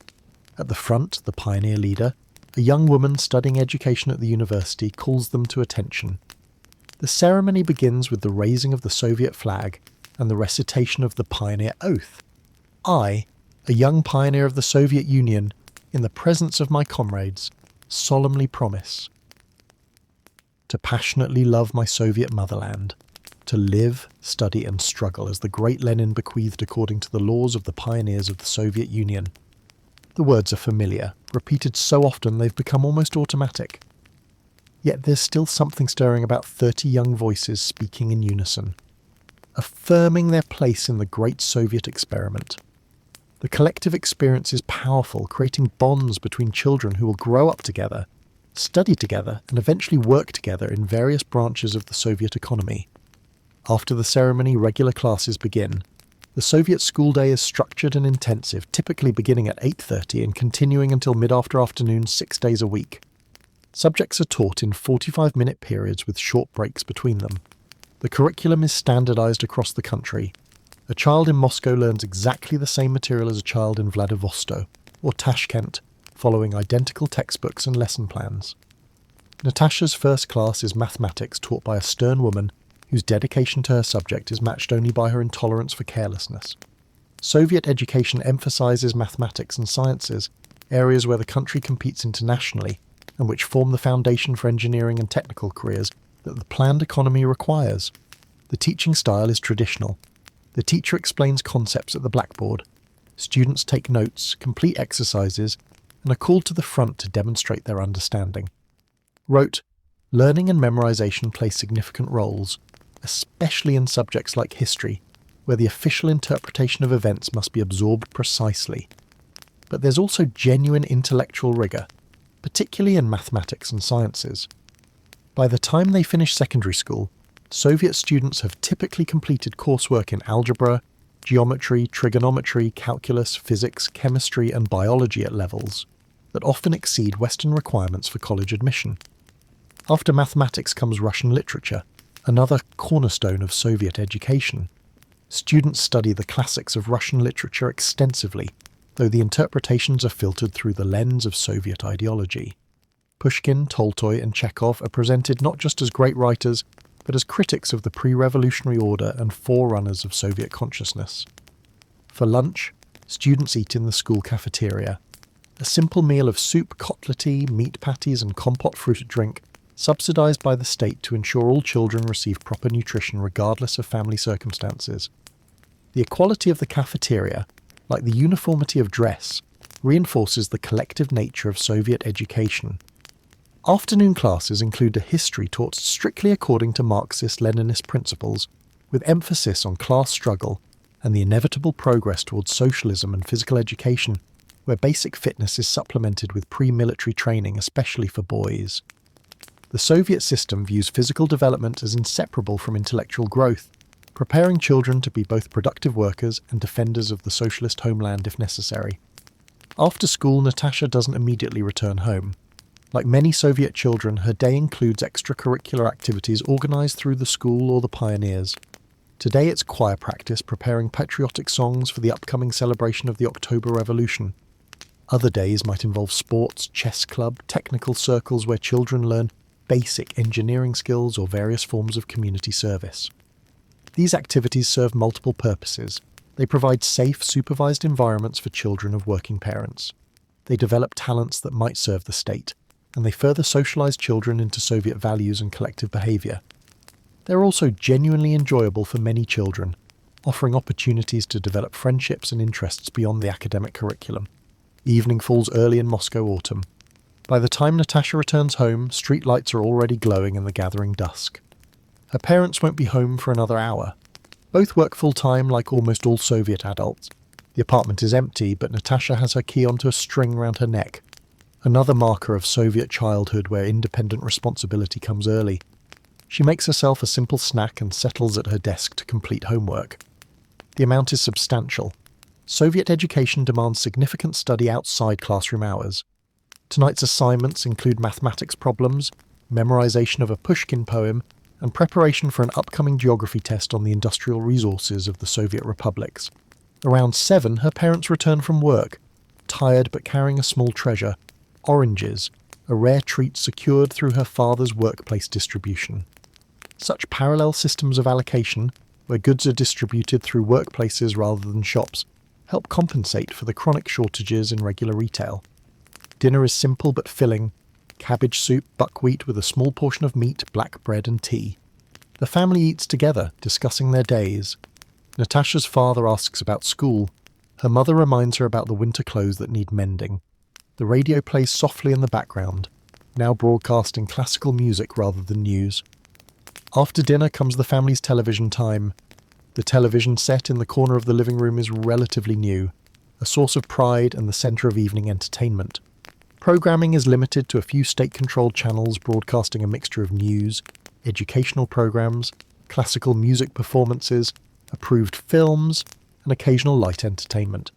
At the front, the pioneer leader, a young woman studying education at the university, calls them to attention. The ceremony begins with the raising of the Soviet flag and the recitation of the pioneer oath. I, a young pioneer of the Soviet Union, in the presence of my comrades, solemnly promise to passionately love my Soviet motherland, to live, study and struggle as the great Lenin bequeathed according to the laws of the pioneers of the Soviet Union. The words are familiar, repeated so often they've become almost automatic. Yet there's still something stirring about 30 young voices speaking in unison, affirming their place in the great Soviet experiment. The collective experience is powerful, creating bonds between children who will grow up together, study together, and eventually work together in various branches of the Soviet economy. After the ceremony, regular classes begin. The Soviet school day is structured and intensive, typically beginning at 8:30 and continuing until mid-afternoon 6 days a week. Subjects are taught in 45-minute periods with short breaks between them. The curriculum is standardized across the country. A child in Moscow learns exactly the same material as a child in Vladivostok or Tashkent, following identical textbooks and lesson plans. Natasha's first class is mathematics, taught by a stern woman whose dedication to her subject is matched only by her intolerance for carelessness. Soviet education emphasizes mathematics and sciences, areas where the country competes internationally and which form the foundation for engineering and technical careers that the planned economy requires. The teaching style is traditional. The teacher explains concepts at the blackboard. Students take notes, complete exercises, and are called to the front to demonstrate their understanding. Wrote, learning and memorization play significant roles, especially in subjects like history, where the official interpretation of events must be absorbed precisely. But there's also genuine intellectual rigour, particularly in mathematics and sciences. By the time they finish secondary school, Soviet students have typically completed coursework in algebra, geometry, trigonometry, calculus, physics, chemistry and biology at levels that often exceed Western requirements for college admission. After mathematics comes Russian literature, another cornerstone of Soviet education. Students study the classics of Russian literature extensively, though the interpretations are filtered through the lens of Soviet ideology. Pushkin, Tolstoy and Chekhov are presented not just as great writers, but as critics of the pre-revolutionary order and forerunners of Soviet consciousness. For lunch, students eat in the school cafeteria. A simple meal of soup, kotlety, meat patties and compote fruit drink, subsidized by the state to ensure all children receive proper nutrition regardless of family circumstances. The equality of the cafeteria, like the uniformity of dress, reinforces the collective nature of Soviet education. Afternoon classes include a history taught strictly according to Marxist-Leninist principles, with emphasis on class struggle and the inevitable progress towards socialism and physical education, where basic fitness is supplemented with pre-military training, especially for boys. The Soviet system views physical development as inseparable from intellectual growth, preparing children to be both productive workers and defenders of the socialist homeland if necessary. After school, Natasha doesn't immediately return home. Like many Soviet children, her day includes extracurricular activities organised through the school or the pioneers. Today it's choir practice, preparing patriotic songs for the upcoming celebration of the October Revolution. Other days might involve sports, chess club, technical circles where children learn basic engineering skills or various forms of community service. These activities serve multiple purposes. They provide safe, supervised environments for children of working parents. They develop talents that might serve the state, and they further socialise children into Soviet values and collective behaviour. They're also genuinely enjoyable for many children, offering opportunities to develop friendships and interests beyond the academic curriculum. Evening falls early in Moscow autumn. By the time Natasha returns home, street lights are already glowing in the gathering dusk. Her parents won't be home for another hour. Both work full-time like almost all Soviet adults. The apartment is empty, but Natasha has her key onto a string round her neck. Another marker of Soviet childhood where independent responsibility comes early. She makes herself a simple snack and settles at her desk to complete homework. The amount is substantial. Soviet education demands significant study outside classroom hours. Tonight's assignments include mathematics problems, memorization of a Pushkin poem, and preparation for an upcoming geography test on the industrial resources of the Soviet republics. Around 7, her parents return from work, tired but carrying a small treasure: oranges, a rare treat secured through her father's workplace distribution. Such parallel systems of allocation, where goods are distributed through workplaces rather than shops, help compensate for the chronic shortages in regular retail. Dinner is simple but filling: cabbage soup, buckwheat with a small portion of meat, black bread and tea. The family eats together, discussing their days. Natasha's father asks about school. Her mother reminds her about the winter clothes that need mending. The radio plays softly in the background, now broadcasting classical music rather than news. After dinner comes the family's television time. The television set in the corner of the living room is relatively new, a source of pride and the centre of evening entertainment. Programming is limited to a few state-controlled channels broadcasting a mixture of news, educational programs, classical music performances, approved films, and occasional light entertainment.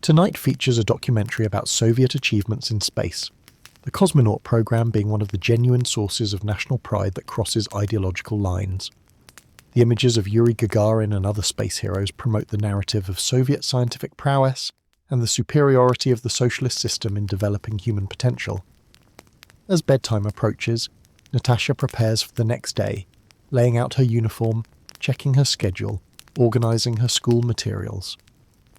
Tonight features a documentary about Soviet achievements in space, the cosmonaut program being one of the genuine sources of national pride that crosses ideological lines. The images of Yuri Gagarin and other space heroes promote the narrative of Soviet scientific prowess and the superiority of the socialist system in developing human potential. As bedtime approaches, Natasha prepares for the next day, laying out her uniform, checking her schedule, organising her school materials.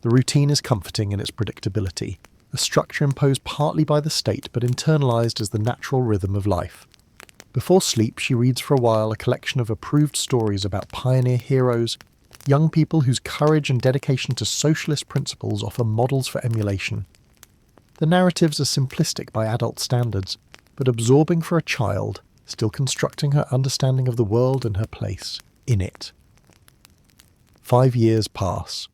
The routine is comforting in its predictability, a structure imposed partly by the state but internalised as the natural rhythm of life. Before sleep, she reads for a while a collection of approved stories about pioneer heroes, young people whose courage and dedication to socialist principles offer models for emulation. The narratives are simplistic by adult standards, but absorbing for a child, still constructing her understanding of the world and her place in it. 5 years pass.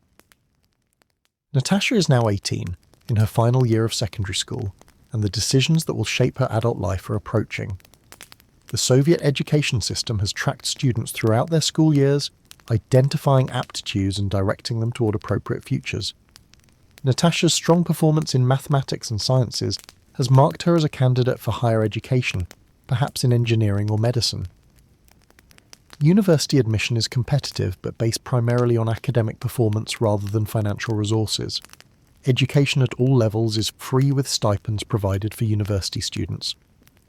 Natasha is now 18, in her final year of secondary school, and the decisions that will shape her adult life are approaching. The Soviet education system has tracked students throughout their school years, identifying aptitudes and directing them toward appropriate futures. Natasha's strong performance in mathematics and sciences has marked her as a candidate for higher education, perhaps in engineering or medicine. University admission is competitive but based primarily on academic performance rather than financial resources. Education at all levels is free with stipends provided for university students.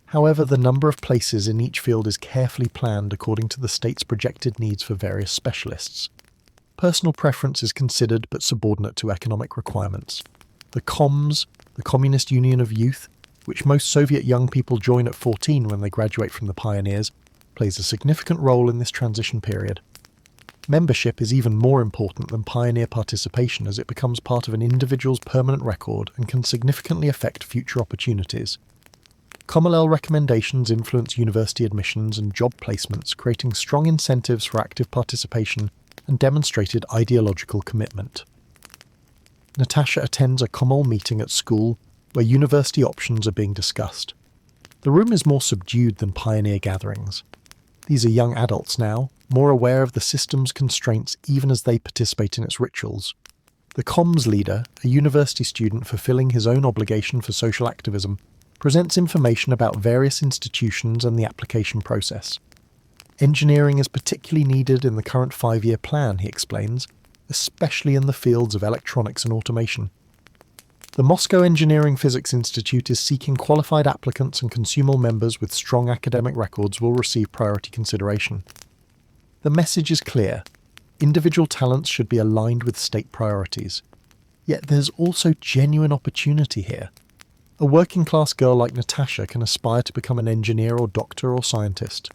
However, the number of places in each field is carefully planned according to the state's projected needs for various specialists. Personal preference is considered but subordinate to economic requirements. The Koms, the Communist Union of Youth, which most Soviet young people join at 14 when they graduate from the pioneers, plays a significant role in this transition period. Membership is even more important than pioneer participation as it becomes part of an individual's permanent record and can significantly affect future opportunities. Komolel recommendations influence university admissions and job placements, creating strong incentives for active participation and demonstrated ideological commitment. Natasha attends a Komol meeting at school where university options are being discussed. The room is more subdued than pioneer gatherings. These are young adults now, more aware of the system's constraints even as they participate in its rituals. The comms leader, a university student fulfilling his own obligation for social activism, presents information about various institutions and the application process. Engineering is particularly needed in the current 5-year plan, he explains, especially in the fields of electronics and automation. The Moscow Engineering Physics Institute is seeking qualified applicants, and Consumel members with strong academic records will receive priority consideration. The message is clear. Individual talents should be aligned with state priorities. Yet there's also genuine opportunity here. A working-class girl like Natasha can aspire to become an engineer or doctor or scientist,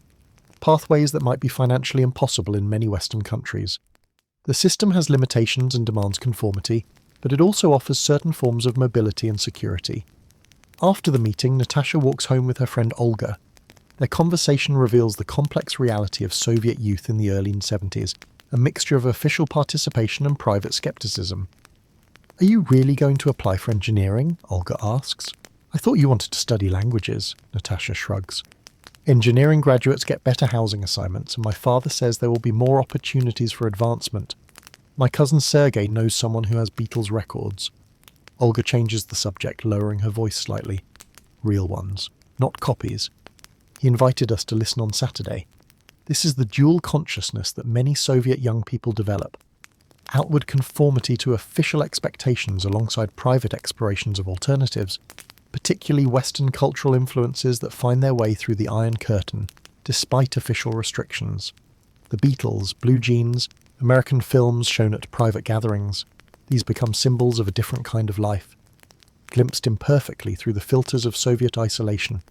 pathways that might be financially impossible in many Western countries. The system has limitations and demands conformity, but it also offers certain forms of mobility and security. After the meeting, Natasha walks home with her friend Olga. Their conversation reveals the complex reality of Soviet youth in the early 70s, a mixture of official participation and private skepticism. "Are you really going to apply for engineering?" Olga asks. "I thought you wanted to study languages," Natasha shrugs. "Engineering graduates get better housing assignments, and my father says there will be more opportunities for advancement. My cousin Sergei knows someone who has Beatles records." Olga changes the subject, lowering her voice slightly. "Real ones, not copies. He invited us to listen on Saturday. This is the dual consciousness that many Soviet young people develop. Outward conformity to official expectations alongside private explorations of alternatives, particularly Western cultural influences that find their way through the Iron Curtain, despite official restrictions. The Beatles, blue jeans, American films shown at private gatherings, these become symbols of a different kind of life, glimpsed imperfectly through the filters of Soviet isolation.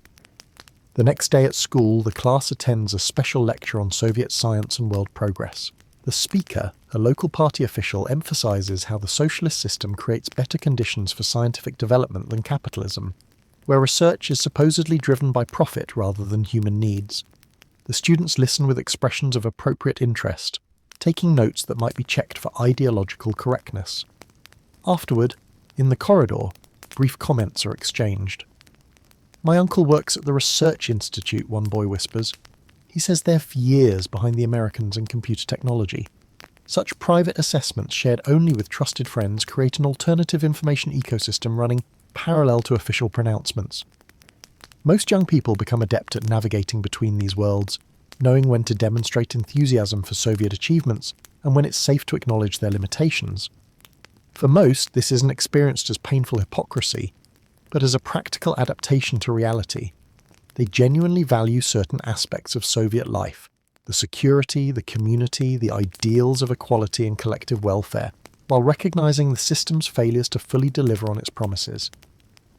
The next day at school, the class attends a special lecture on Soviet science and world progress. The speaker, a local party official, emphasizes how the socialist system creates better conditions for scientific development than capitalism, where research is supposedly driven by profit rather than human needs. The students listen with expressions of appropriate interest, taking notes that might be checked for ideological correctness. Afterward, in the corridor, brief comments are exchanged. "My uncle works at the Research Institute," one boy whispers. "He says they're for years behind the Americans in computer technology. Such private assessments shared only with trusted friends create an alternative information ecosystem running parallel to official pronouncements." Most young people become adept at navigating between these worlds, knowing when to demonstrate enthusiasm for Soviet achievements and when it's safe to acknowledge their limitations. For most, this isn't experienced as painful hypocrisy, but as a practical adaptation to reality. They genuinely value certain aspects of Soviet life, the security, the community, the ideals of equality and collective welfare, while recognizing the system's failures to fully deliver on its promises.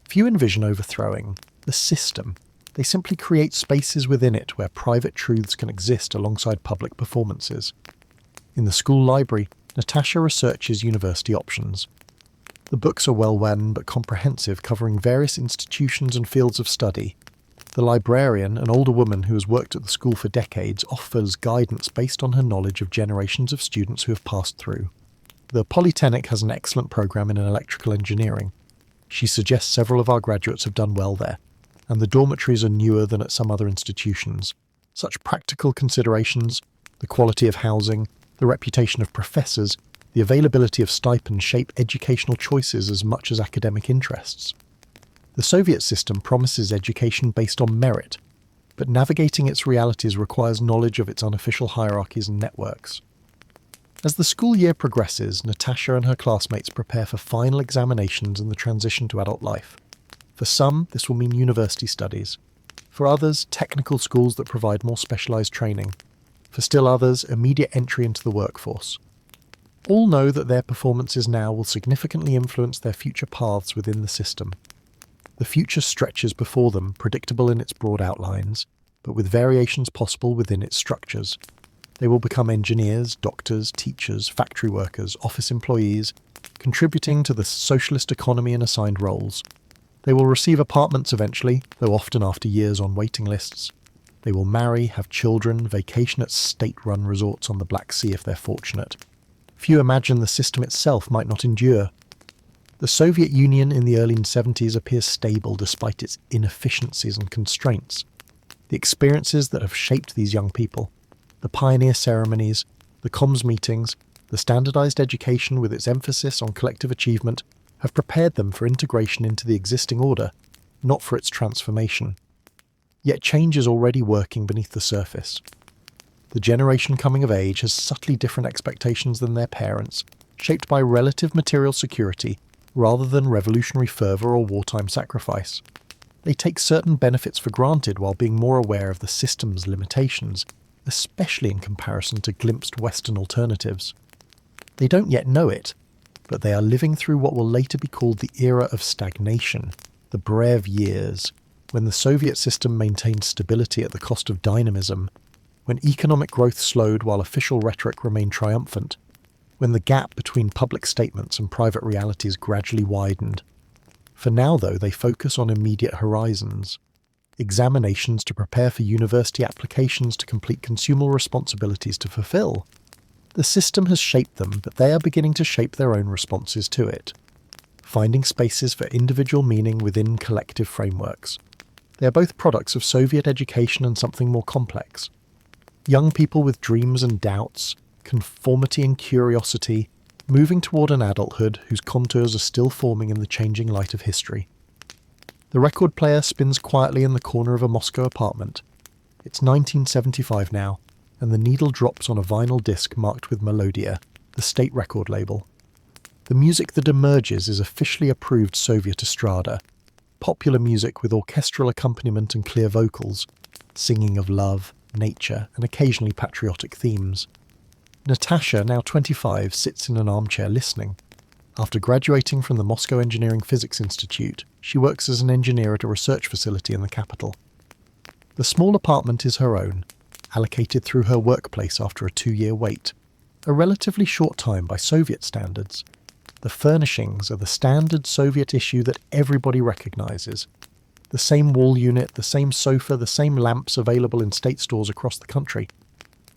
Few envision overthrowing the system. They simply create spaces within it where private truths can exist alongside public performances. In the school library, Natasha researches university options. The books are well-written but comprehensive, covering various institutions and fields of study. The librarian, an older woman who has worked at the school for decades, offers guidance based on her knowledge of generations of students who have passed through. The Polytechnic has an excellent program in electrical engineering. She suggests several of our graduates have done well there, and the dormitories are newer than at some other institutions. Such practical considerations, the quality of housing, the reputation of professors, the availability of stipends shape educational choices as much as academic interests. The Soviet system promises education based on merit, but navigating its realities requires knowledge of its unofficial hierarchies and networks. As the school year progresses, Natasha and her classmates prepare for final examinations and the transition to adult life. For some, this will mean university studies. For others, technical schools that provide more specialized training. For still others, immediate entry into the workforce. All know that their performances now will significantly influence their future paths within the system. The future stretches before them, predictable in its broad outlines, but with variations possible within its structures. They will become engineers, doctors, teachers, factory workers, office employees, contributing to the socialist economy in assigned roles. They will receive apartments eventually, though often after years on waiting lists. They will marry, have children, vacation at state-run resorts on the Black Sea if they're fortunate. Few imagine the system itself might not endure. The Soviet Union in the early 70s appears stable despite its inefficiencies and constraints. The experiences that have shaped these young people, the pioneer ceremonies, the comms meetings, The standardized education with its emphasis on collective achievement have prepared them for integration into the existing order, not for its transformation. Yet change is already working beneath the surface. The generation coming of age has subtly different expectations than their parents, shaped by relative material security rather than revolutionary fervour or wartime sacrifice. They take certain benefits for granted while being more aware of the system's limitations, especially in comparison to glimpsed Western alternatives. They don't yet know it, but they are living through what will later be called the era of stagnation, the Brev years, when the Soviet system maintained stability at the cost of dynamism, when economic growth slowed while official rhetoric remained triumphant, when the gap between public statements and private realities gradually widened. For now, though, they focus on immediate horizons. Examinations to prepare for university applications to complete consumer responsibilities to fulfill. The system has shaped them, but they are beginning to shape their own responses to it, finding spaces for individual meaning within collective frameworks. They are both products of Soviet education and something more complex. Young people with dreams and doubts, conformity and curiosity, moving toward an adulthood whose contours are still forming in the changing light of history. The record player spins quietly in the corner of a Moscow apartment. It's 1975 now, and the needle drops on a vinyl disc marked with Melodia, the state record label. The music that emerges is officially approved Soviet estrada, popular music with orchestral accompaniment and clear vocals, singing of love, nature, and occasionally patriotic themes. Natasha, now 25, sits in an armchair listening. After graduating from the Moscow Engineering Physics Institute, she works as an engineer at a research facility in the capital. The small apartment is her own, allocated through her workplace after a 2-year wait, a relatively short time by Soviet standards. The furnishings are the standard Soviet issue that everybody recognizes. The same wall unit, the same sofa, the same lamps available in state stores across the country.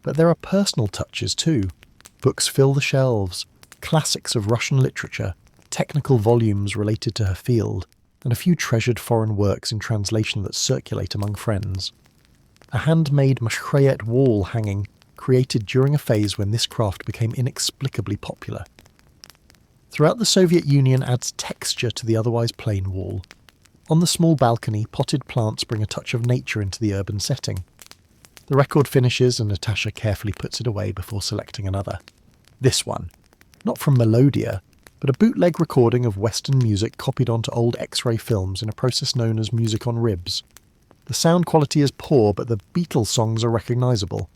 But there are personal touches too. Books fill the shelves, classics of Russian literature, technical volumes related to her field, and a few treasured foreign works in translation that circulate among friends. A handmade mashkrayet wall hanging, created during a phase when this craft became inexplicably popular. Throughout the Soviet Union adds texture to the otherwise plain wall. On the small balcony, potted plants bring a touch of nature into the urban setting. The record finishes and Natasha carefully puts it away before selecting another. This one. Not from Melodia, but a bootleg recording of Western music copied onto old X-ray films in a process known as music on ribs. The sound quality is poor, but the Beatles songs are recognisable.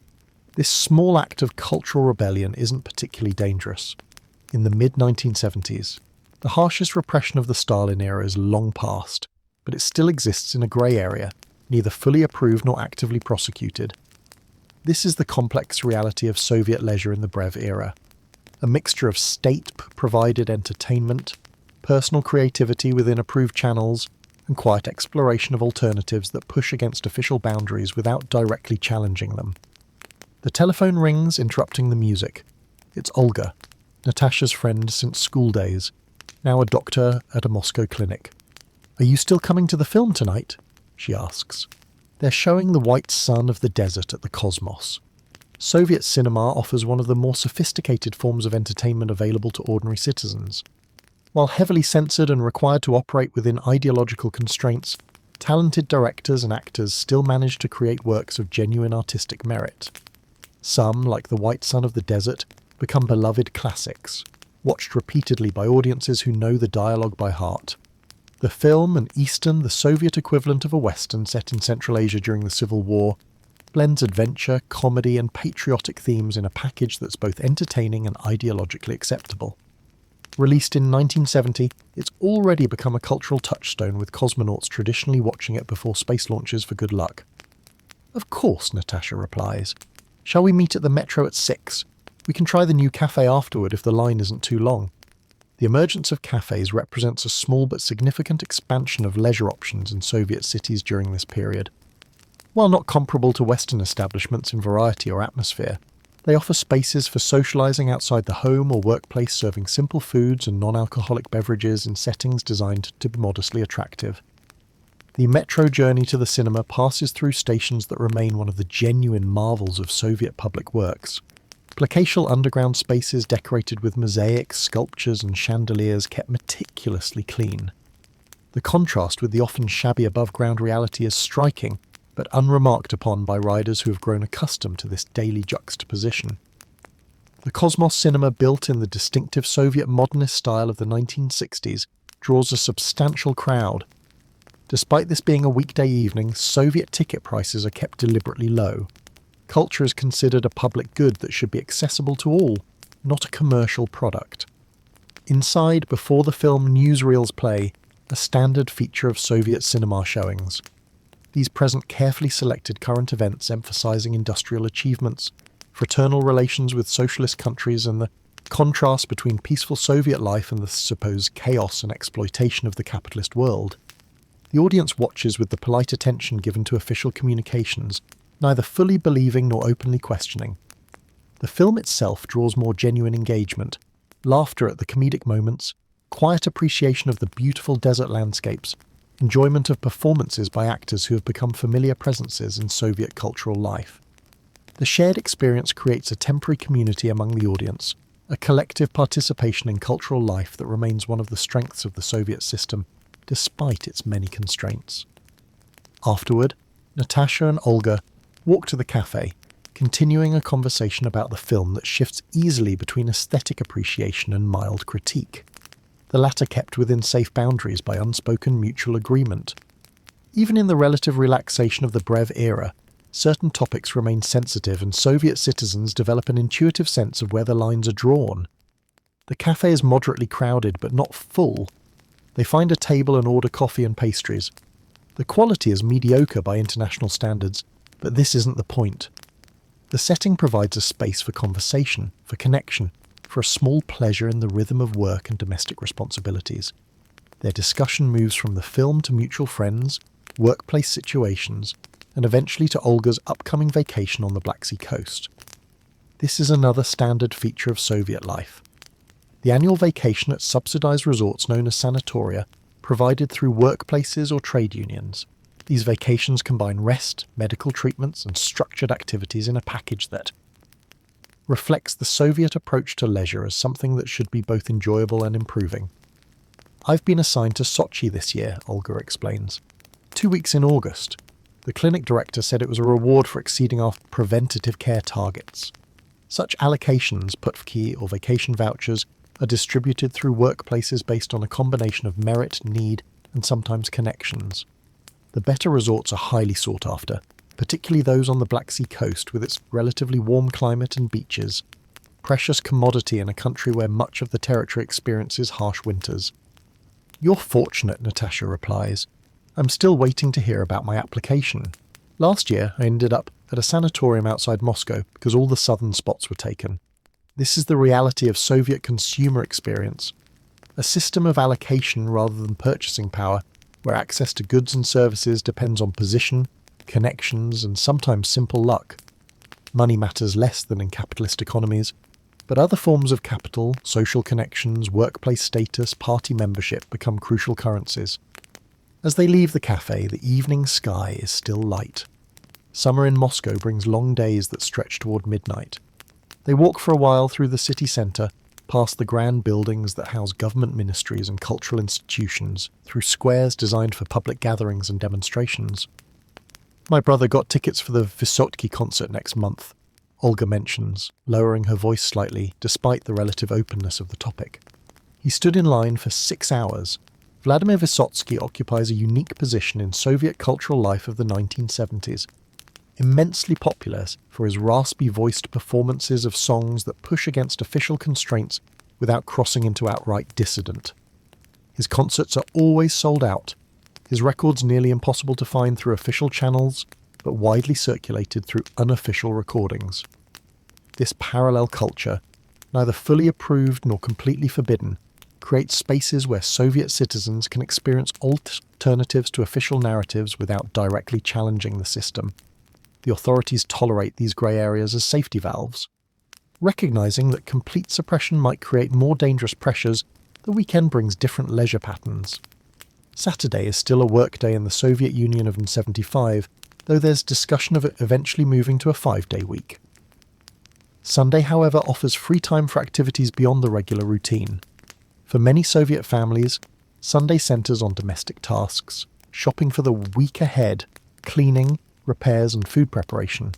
This small act of cultural rebellion isn't particularly dangerous. In the mid-1970s, the harshest repression of the Stalin era is long past, but it still exists in a grey area, neither fully approved nor actively prosecuted. This is the complex reality of Soviet leisure in the Brev era. A mixture of state-provided entertainment, personal creativity within approved channels, and quiet exploration of alternatives that push against official boundaries without directly challenging them. The telephone rings, interrupting the music. It's Olga, Natasha's friend since school days, now a doctor at a Moscow clinic. "Are you still coming to the film tonight?" she asks. They're showing the white sun of the desert at the Cosmos. Soviet cinema offers one of the more sophisticated forms of entertainment available to ordinary citizens. While heavily censored and required to operate within ideological constraints, talented directors and actors still manage to create works of genuine artistic merit. Some, like The White Sun of the Desert, become beloved classics, watched repeatedly by audiences who know the dialogue by heart. The film, an Eastern, the Soviet equivalent of a Western set in Central Asia during the Civil War, blends adventure, comedy, and patriotic themes in a package that's both entertaining and ideologically acceptable. Released in 1970, it's already become a cultural touchstone, with cosmonauts traditionally watching it before space launches for good luck. "Of course," Natasha replies. "Shall we meet at the metro at 6? We can try the new cafe afterward if the line isn't too long." The emergence of cafes represents a small but significant expansion of leisure options in Soviet cities during this period. While not comparable to Western establishments in variety or atmosphere, they offer spaces for socializing outside the home or workplace, serving simple foods and non-alcoholic beverages in settings designed to be modestly attractive. The metro journey to the cinema passes through stations that remain one of the genuine marvels of Soviet public works. Palatial underground spaces decorated with mosaics, sculptures and chandeliers kept meticulously clean. The contrast with the often shabby above-ground reality is striking, but unremarked upon by riders who have grown accustomed to this daily juxtaposition. The Cosmos cinema, built in the distinctive Soviet modernist style of the 1960s, draws a substantial crowd. Despite this being a weekday evening, Soviet ticket prices are kept deliberately low. Culture is considered a public good that should be accessible to all, not a commercial product. Inside, before the film newsreels play, a standard feature of Soviet cinema showings. These present carefully selected current events emphasizing industrial achievements, fraternal relations with socialist countries, and the contrast between peaceful Soviet life and the supposed chaos and exploitation of the capitalist world. The audience watches with the polite attention given to official communications, neither fully believing nor openly questioning. The film itself draws more genuine engagement, laughter at the comedic moments, quiet appreciation of the beautiful desert landscapes, enjoyment of performances by actors who have become familiar presences in Soviet cultural life. The shared experience creates a temporary community among the audience, a collective participation in cultural life that remains one of the strengths of the Soviet system, despite its many constraints. Afterward, Natasha and Olga walk to the cafe, continuing a conversation about the film that shifts easily between aesthetic appreciation and mild critique, the latter kept within safe boundaries by unspoken mutual agreement. Even in the relative relaxation of the Brev era, certain topics remain sensitive and Soviet citizens develop an intuitive sense of where the lines are drawn. The cafe is moderately crowded but not full. They find a table and order coffee and pastries. The quality is mediocre by international standards, but this isn't the point. The setting provides a space for conversation, for connection, for a small pleasure in the rhythm of work and domestic responsibilities. Their discussion moves from the film to mutual friends, workplace situations, and eventually to Olga's upcoming vacation on the Black Sea coast. This is another standard feature of Soviet life. The annual vacation at subsidized resorts known as sanatoria, provided through workplaces or trade unions. These vacations combine rest, medical treatments, and structured activities in a package that reflects the Soviet approach to leisure as something that should be both enjoyable and improving. I've been assigned to Sochi this year, Olga explains. 2 weeks in August. The clinic director said it was a reward for exceeding our preventative care targets. Such allocations, putki or vacation vouchers, are distributed through workplaces based on a combination of merit, need, and sometimes connections. The better resorts are highly sought after, particularly those on the Black Sea coast with its relatively warm climate and beaches. Precious commodity in a country where much of the territory experiences harsh winters. You're fortunate, Natasha replies. I'm still waiting to hear about my application. Last year, I ended up at a sanatorium outside Moscow because all the southern spots were taken. This is the reality of Soviet consumer experience. A system of allocation rather than purchasing power, where access to goods and services depends on position, connections, and sometimes simple luck. Money matters less than in capitalist economies, but other forms of capital, social connections, workplace status, party membership become crucial currencies. As they leave the cafe, the evening sky is still light. Summer in Moscow brings long days that stretch toward midnight. They walk for a while through the city centre, past the grand buildings that house government ministries and cultural institutions, through squares designed for public gatherings and demonstrations. My brother got tickets for the Vysotsky concert next month, Olga mentions, lowering her voice slightly despite the relative openness of the topic. He stood in line for 6 hours. Vladimir Vysotsky occupies a unique position in Soviet cultural life of the 1970s. Immensely popular for his raspy-voiced performances of songs that push against official constraints without crossing into outright dissident. His concerts are always sold out, his records nearly impossible to find through official channels, but widely circulated through unofficial recordings. This parallel culture, neither fully approved nor completely forbidden, creates spaces where Soviet citizens can experience alternatives to official narratives without directly challenging the system. The authorities tolerate these grey areas as safety valves. Recognizing that complete suppression might create more dangerous pressures, the weekend brings different leisure patterns. Saturday is still a workday in the Soviet Union of 1975, though there's discussion of it eventually moving to a 5-day week. Sunday, however, offers free time for activities beyond the regular routine. For many Soviet families, Sunday centers on domestic tasks, shopping for the week ahead, cleaning, repairs and food preparation.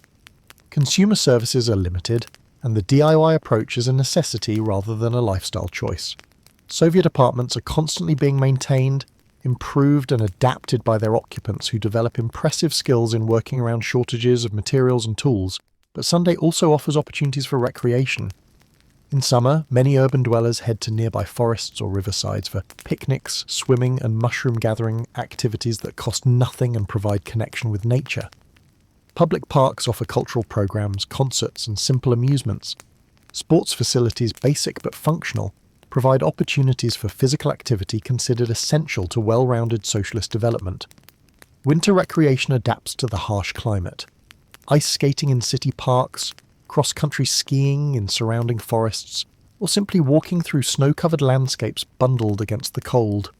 Consumer services are limited, and the DIY approach is a necessity rather than a lifestyle choice. Soviet apartments are constantly being maintained, improved and adapted by their occupants who develop impressive skills in working around shortages of materials and tools, but Sunday also offers opportunities for recreation. In summer, many urban dwellers head to nearby forests or riversides for picnics, swimming and mushroom gathering activities that cost nothing and provide connection with nature. Public parks offer cultural programs, concerts and simple amusements. Sports facilities, basic but functional, provide opportunities for physical activity considered essential to well-rounded socialist development. Winter recreation adapts to the harsh climate. Ice skating in city parks, cross-country skiing in surrounding forests, or simply walking through snow-covered landscapes bundled against the cold.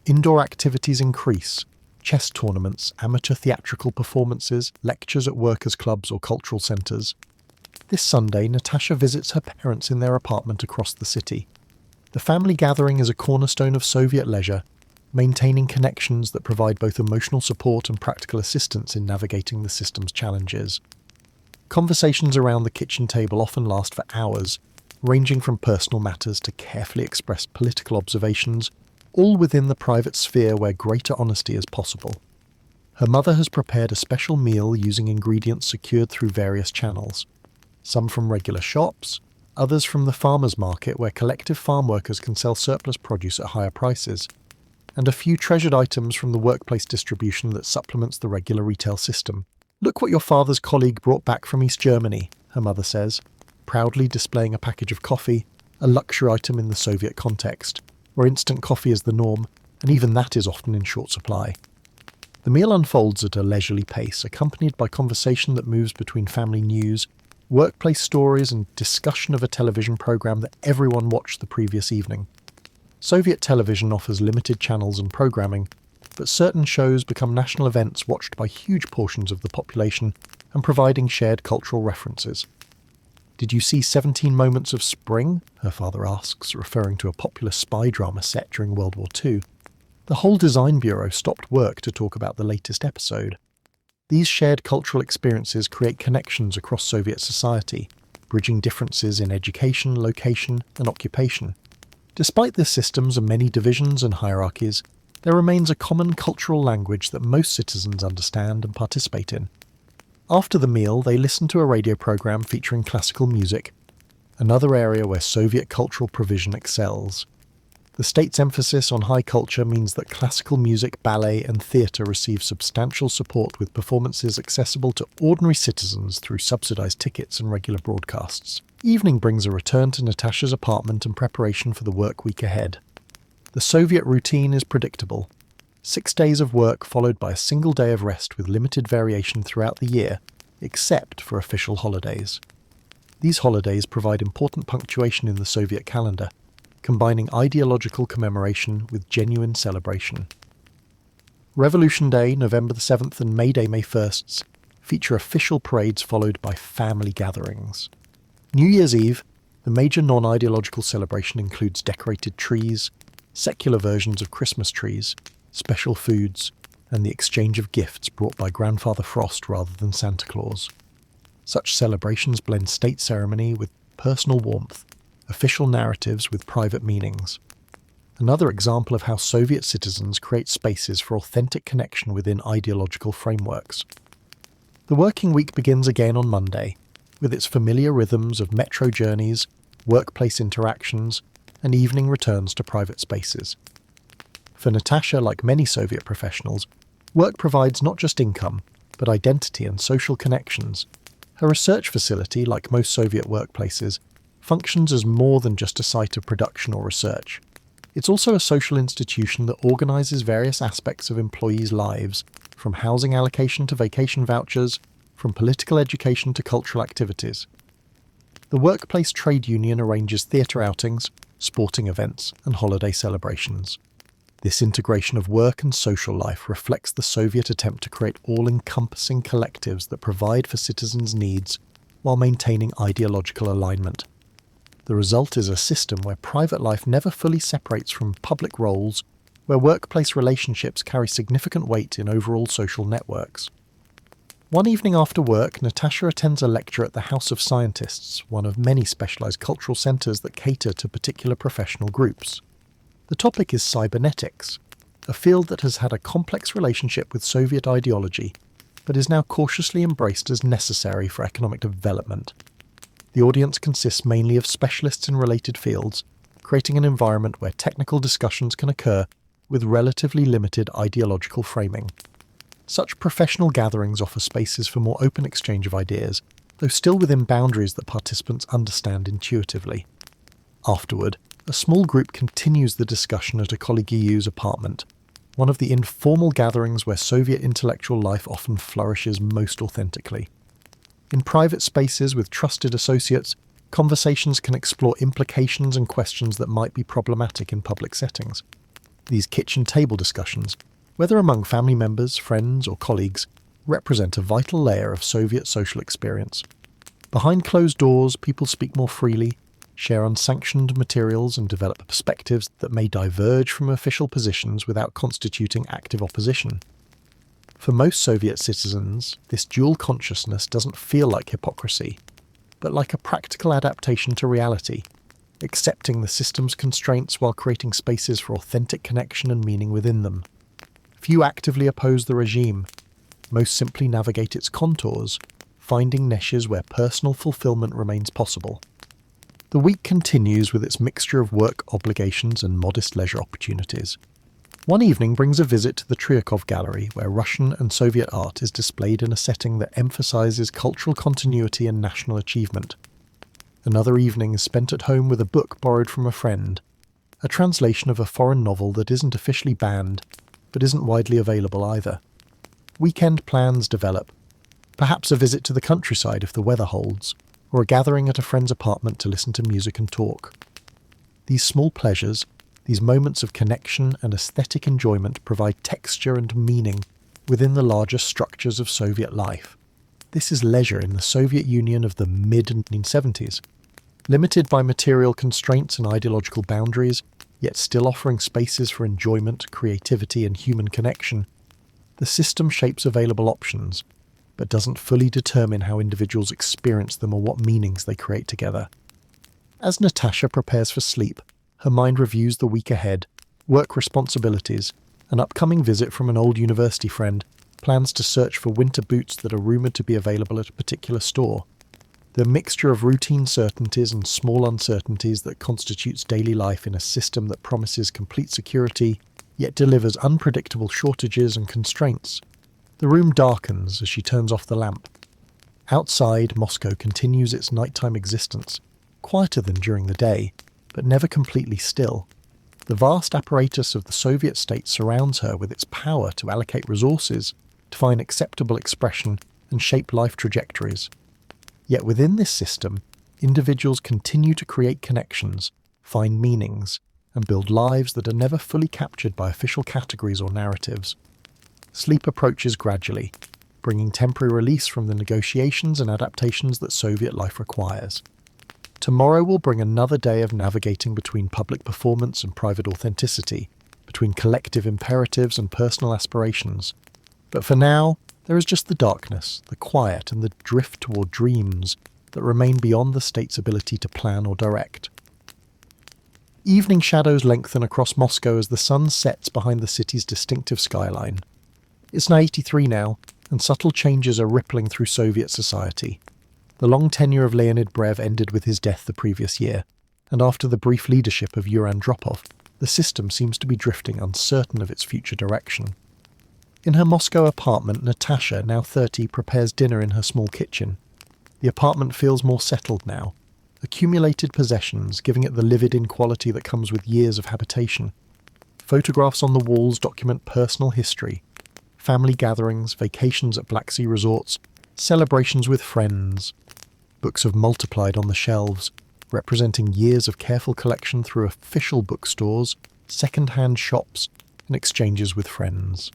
Indoor activities increase. Chess tournaments, amateur theatrical performances, lectures at workers' clubs or cultural centres. This Sunday, Natasha visits her parents in their apartment across the city. The family gathering is a cornerstone of Soviet leisure, maintaining connections that provide both emotional support and practical assistance in navigating the system's challenges. Conversations around the kitchen table often last for hours, ranging from personal matters to carefully expressed political observations, all within the private sphere where greater honesty is possible. Her mother has prepared a special meal using ingredients secured through various channels, some from regular shops, others from the farmers' market where collective farm workers can sell surplus produce at higher prices, and a few treasured items from the workplace distribution that supplements the regular retail system. "Look what your father's colleague brought back from East Germany," her mother says, proudly displaying a package of coffee, a luxury item in the Soviet context, where instant coffee is the norm, and even that is often in short supply. The meal unfolds at a leisurely pace, accompanied by conversation that moves between family news, workplace stories and discussion of a television program that everyone watched the previous evening. Soviet television offers limited channels and programming, but certain shows become national events watched by huge portions of the population and providing shared cultural references. "Did you see 17 Moments of Spring?" her father asks, referring to a popular spy drama set during World War II. The whole design bureau stopped work to talk about the latest episode. These shared cultural experiences create connections across Soviet society, bridging differences in education, location, and occupation. Despite the system's many divisions and hierarchies, there remains a common cultural language that most citizens understand and participate in. After the meal, they listen to a radio program featuring classical music, another area where Soviet cultural provision excels. The state's emphasis on high culture means that classical music, ballet and theatre receive substantial support with performances accessible to ordinary citizens through subsidised tickets and regular broadcasts. Evening brings a return to Natasha's apartment and preparation for the work week ahead. The Soviet routine is predictable. 6 days of work followed by a single day of rest with limited variation throughout the year, except for official holidays. These holidays provide important punctuation in the Soviet calendar, combining ideological commemoration with genuine celebration. Revolution Day, November the 7th and May Day, May 1st, feature official parades followed by family gatherings. New Year's Eve, the major non-ideological celebration includes decorated trees, secular versions of Christmas trees, special foods, and the exchange of gifts brought by Grandfather Frost rather than Santa Claus. Such celebrations blend state ceremony with personal warmth, official narratives with private meanings. Another example of how Soviet citizens create spaces for authentic connection within ideological frameworks. The working week begins again on Monday, with its familiar rhythms of metro journeys, workplace interactions, and evening returns to private spaces. For Natasha, like many Soviet professionals, work provides not just income, but identity and social connections. Her research facility, like most Soviet workplaces, functions as more than just a site of production or research. It's also a social institution that organises various aspects of employees' lives, from housing allocation to vacation vouchers, from political education to cultural activities. The workplace trade union arranges theatre outings, sporting events, and holiday celebrations. This integration of work and social life reflects the Soviet attempt to create all-encompassing collectives that provide for citizens' needs while maintaining ideological alignment. The result is a system where private life never fully separates from public roles, where workplace relationships carry significant weight in overall social networks. One evening after work, Natasha attends a lecture at the House of Scientists, one of many specialised cultural centres that cater to particular professional groups. The topic is cybernetics, a field that has had a complex relationship with Soviet ideology, but is now cautiously embraced as necessary for economic development. The audience consists mainly of specialists in related fields, creating an environment where technical discussions can occur with relatively limited ideological framing. Such professional gatherings offer spaces for more open exchange of ideas, though still within boundaries that participants understand intuitively. Afterward, a small group continues the discussion at a colleague EU's apartment, one of the informal gatherings where Soviet intellectual life often flourishes most authentically. In private spaces with trusted associates, conversations can explore implications and questions that might be problematic in public settings. These kitchen table discussions, whether among family members, friends, or colleagues, represent a vital layer of Soviet social experience. Behind closed doors, people speak more freely, share unsanctioned materials, and develop perspectives that may diverge from official positions without constituting active opposition. For most Soviet citizens, this dual consciousness doesn't feel like hypocrisy, but like a practical adaptation to reality, accepting the system's constraints while creating spaces for authentic connection and meaning within them. Few actively oppose the regime. Most simply navigate its contours, finding niches where personal fulfillment remains possible. The week continues with its mixture of work obligations and modest leisure opportunities. One evening brings a visit to the Tryakov Gallery, where Russian and Soviet art is displayed in a setting that emphasizes cultural continuity and national achievement. Another evening is spent at home with a book borrowed from a friend, a translation of a foreign novel that isn't officially banned, but isn't widely available either. Weekend plans develop, perhaps a visit to the countryside if the weather holds, or a gathering at a friend's apartment to listen to music and talk. These small pleasures, these moments of connection and aesthetic enjoyment provide texture and meaning within the larger structures of Soviet life. This is leisure in the Soviet Union of the mid-1970s, limited by material constraints and ideological boundaries, yet still offering spaces for enjoyment, creativity, and human connection. The system shapes available options, but doesn't fully determine how individuals experience them or what meanings they create together. As Natasha prepares for sleep, her mind reviews the week ahead, work responsibilities, an upcoming visit from an old university friend, plans to search for winter boots that are rumoured to be available at a particular store. The mixture of routine certainties and small uncertainties that constitutes daily life in a system that promises complete security, yet delivers unpredictable shortages and constraints. The room darkens as she turns off the lamp. Outside, Moscow continues its nighttime existence, quieter than during the day, but never completely still. The vast apparatus of the Soviet state surrounds her with its power to allocate resources, to find acceptable expression and shape life trajectories. Yet within this system, individuals continue to create connections, find meanings, and build lives that are never fully captured by official categories or narratives. Sleep approaches gradually, bringing temporary release from the negotiations and adaptations that Soviet life requires. Tomorrow will bring another day of navigating between public performance and private authenticity, between collective imperatives and personal aspirations. But for now, there is just the darkness, the quiet, and the drift toward dreams that remain beyond the state's ability to plan or direct. Evening shadows lengthen across Moscow as the sun sets behind the city's distinctive skyline. It's 1983 now, and subtle changes are rippling through Soviet society. The long tenure of Leonid Brev ended with his death the previous year, and after the brief leadership of Yuran Andropov, the system seems to be drifting uncertain of its future direction. In her Moscow apartment, Natasha, now 30, prepares dinner in her small kitchen. The apartment feels more settled now, accumulated possessions giving it the livid inequality that comes with years of habitation. Photographs on the walls document personal history, family gatherings, vacations at Black Sea resorts, celebrations with friends. Books have multiplied on the shelves, representing years of careful collection through official bookstores, second-hand shops, and exchanges with friends.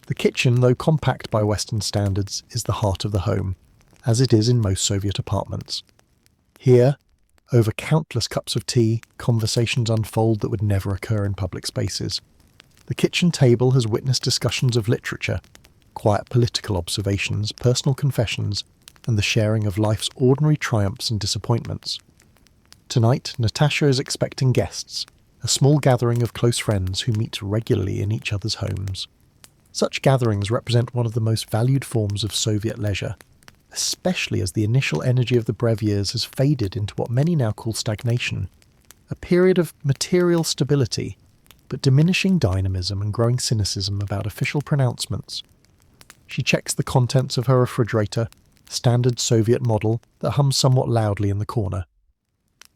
The kitchen, though compact by Western standards, is the heart of the home, as it is in most Soviet apartments. Here, over countless cups of tea, conversations unfold that would never occur in public spaces. The kitchen table has witnessed discussions of literature, quiet political observations, personal confessions, and the sharing of life's ordinary triumphs and disappointments. Tonight, Natasha is expecting guests, a small gathering of close friends who meet regularly in each other's homes. Such gatherings represent one of the most valued forms of Soviet leisure, especially as the initial energy of the Brev years has faded into what many now call stagnation, a period of material stability, but diminishing dynamism and growing cynicism about official pronouncements. She checks the contents of her refrigerator, standard Soviet model that hums somewhat loudly in the corner.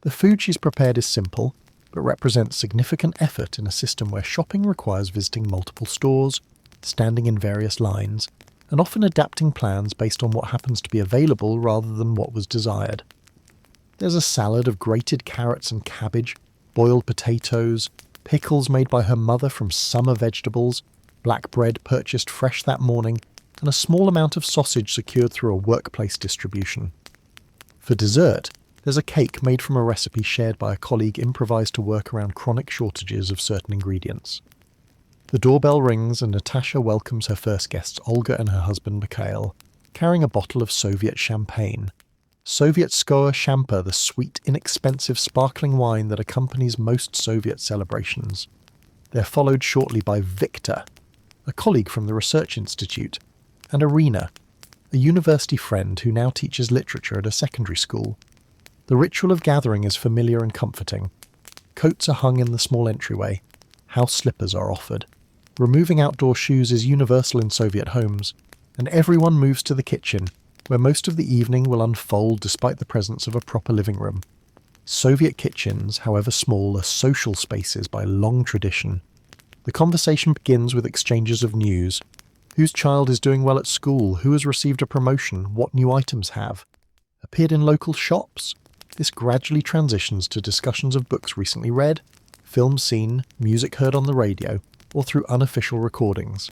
The food she's prepared is simple, but represents significant effort in a system where shopping requires visiting multiple stores, standing in various lines, and often adapting plans based on what happens to be available rather than what was desired. There's a salad of grated carrots and cabbage, boiled potatoes, pickles made by her mother from summer vegetables, black bread purchased fresh that morning, and a small amount of sausage secured through a workplace distribution. For dessert, there's a cake made from a recipe shared by a colleague improvised to work around chronic shortages of certain ingredients. The doorbell rings and Natasha welcomes her first guests, Olga and her husband Mikhail, carrying a bottle of Soviet champagne. Soviet Skoa Shampa, the sweet, inexpensive, sparkling wine that accompanies most Soviet celebrations. They're followed shortly by Victor, a colleague from the Research Institute, and Irina, a university friend who now teaches literature at a secondary school. The ritual of gathering is familiar and comforting. Coats are hung in the small entryway. House slippers are offered. Removing outdoor shoes is universal in Soviet homes, and everyone moves to the kitchen, where most of the evening will unfold despite the presence of a proper living room. Soviet kitchens, however small, are social spaces by long tradition. The conversation begins with exchanges of news. Whose child is doing well at school? Who has received a promotion? What new items have appeared in local shops? This gradually transitions to discussions of books recently read, films seen, music heard on the radio, or through unofficial recordings.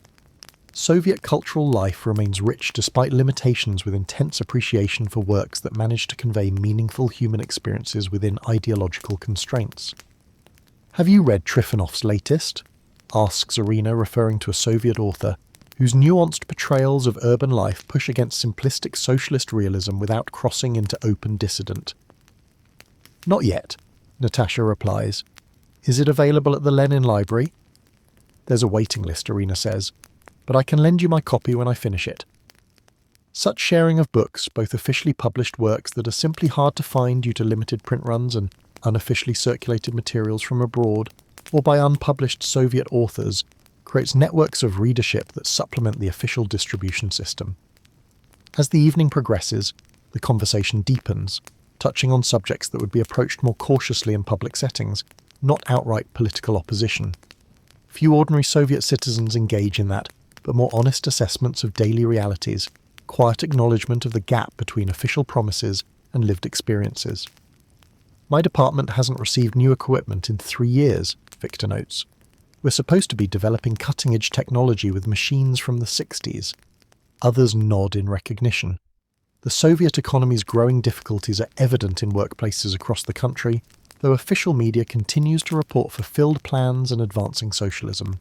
Soviet cultural life remains rich despite limitations, with intense appreciation for works that manage to convey meaningful human experiences within ideological constraints. "Have you read Trifonov's latest?" asks Irina, referring to a Soviet author whose nuanced portrayals of urban life push against simplistic socialist realism without crossing into open dissident. "Not yet," Natasha replies. "Is it available at the Lenin Library?" "There's a waiting list," Irina says, "but I can lend you my copy when I finish it." Such sharing of books, both officially published works that are simply hard to find due to limited print runs and unofficially circulated materials from abroad, or by unpublished Soviet authors, creates networks of readership that supplement the official distribution system. As the evening progresses, the conversation deepens, touching on subjects that would be approached more cautiously in public settings, not outright political opposition. Few ordinary Soviet citizens engage in that, but more honest assessments of daily realities, quiet acknowledgement of the gap between official promises and lived experiences. "My department hasn't received new equipment in 3 years, Victor notes. "We're supposed to be developing cutting-edge technology with machines from the 60s. Others nod in recognition. The Soviet economy's growing difficulties are evident in workplaces across the country, though official media continues to report fulfilled plans and advancing socialism.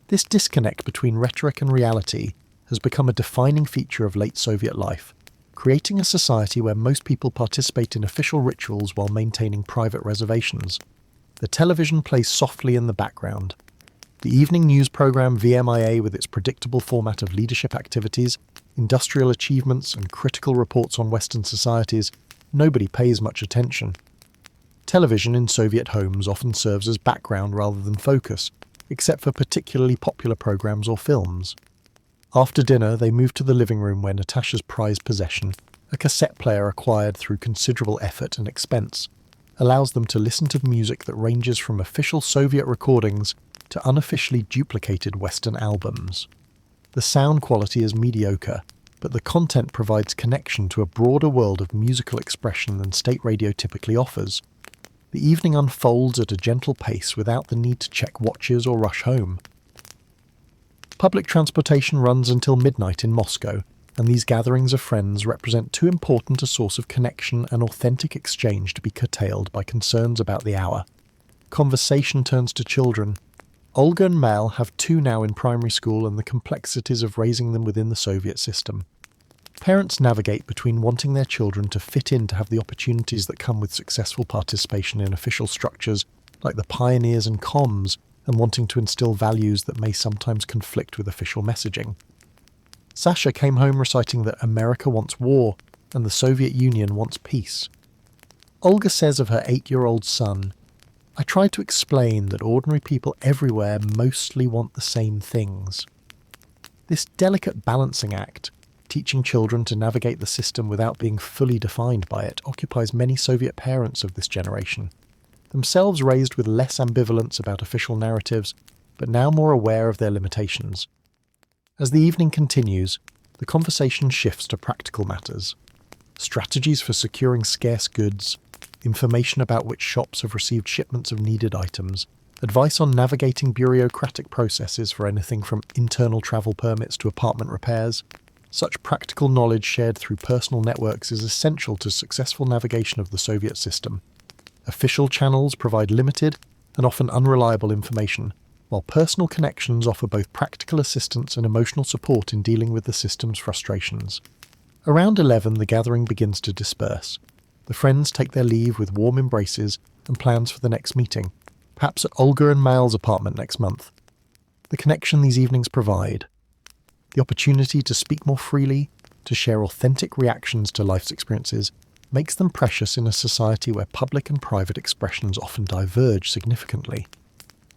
This disconnect between rhetoric and reality has become a defining feature of late Soviet life, creating a society where most people participate in official rituals while maintaining private reservations. The television plays softly in the background. The evening news program VMIA, with its predictable format of leadership activities, industrial achievements, and critical reports on Western societies, nobody pays much attention. Television in Soviet homes often serves as background rather than focus, except for particularly popular programs or films. After dinner, they move to the living room where Natasha's prized possession, a cassette player acquired through considerable effort and expense, allows them to listen to music that ranges from official Soviet recordings to unofficially duplicated Western albums. The sound quality is mediocre, but the content provides connection to a broader world of musical expression than state radio typically offers. The evening unfolds at a gentle pace without the need to check watches or rush home. Public transportation runs until midnight in Moscow, and these gatherings of friends represent too important a source of connection and authentic exchange to be curtailed by concerns about the hour. Conversation turns to children. Olga and Mal have two now in primary school and the complexities of raising them within the Soviet system. Parents navigate between wanting their children to fit in to have the opportunities that come with successful participation in official structures like the pioneers and comms, and wanting to instill values that may sometimes conflict with official messaging. Sasha came home reciting that America wants war and the Soviet Union wants peace. Olga says of her 8-year-old son, "I try to explain that ordinary people everywhere mostly want the same things." This delicate balancing act, teaching children to navigate the system without being fully defined by it, occupies many Soviet parents of this generation, themselves raised with less ambivalence about official narratives, but now more aware of their limitations. As the evening continues, the conversation shifts to practical matters. Strategies for securing scarce goods, information about which shops have received shipments of needed items, advice on navigating bureaucratic processes for anything from internal travel permits to apartment repairs. Such practical knowledge shared through personal networks is essential to successful navigation of the Soviet system. Official channels provide limited and often unreliable information, while personal connections offer both practical assistance and emotional support in dealing with the system's frustrations. Around 11, the gathering begins to disperse. The friends take their leave with warm embraces and plans for the next meeting, perhaps at Olga and Mal's apartment next month. The connection these evenings provide, the opportunity to speak more freely, to share authentic reactions to life's experiences, makes them precious in a society where public and private expressions often diverge significantly.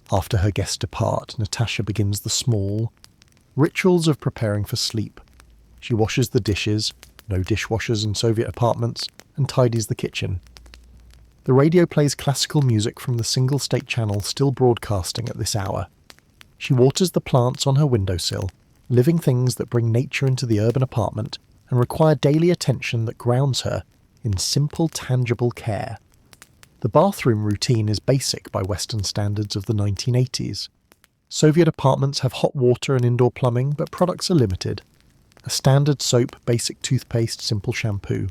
After her guests depart, Natasha begins the small rituals of preparing for sleep. She washes the dishes, no dishwashers in Soviet apartments, and tidies the kitchen. The radio plays classical music from the single state channel still broadcasting at this hour. She waters the plants on her windowsill, living things that bring nature into the urban apartment and require daily attention that grounds her in simple, tangible care. The bathroom routine is basic by Western standards of the 1980s. Soviet apartments have hot water and indoor plumbing, but products are limited. A standard soap, basic toothpaste, simple shampoo.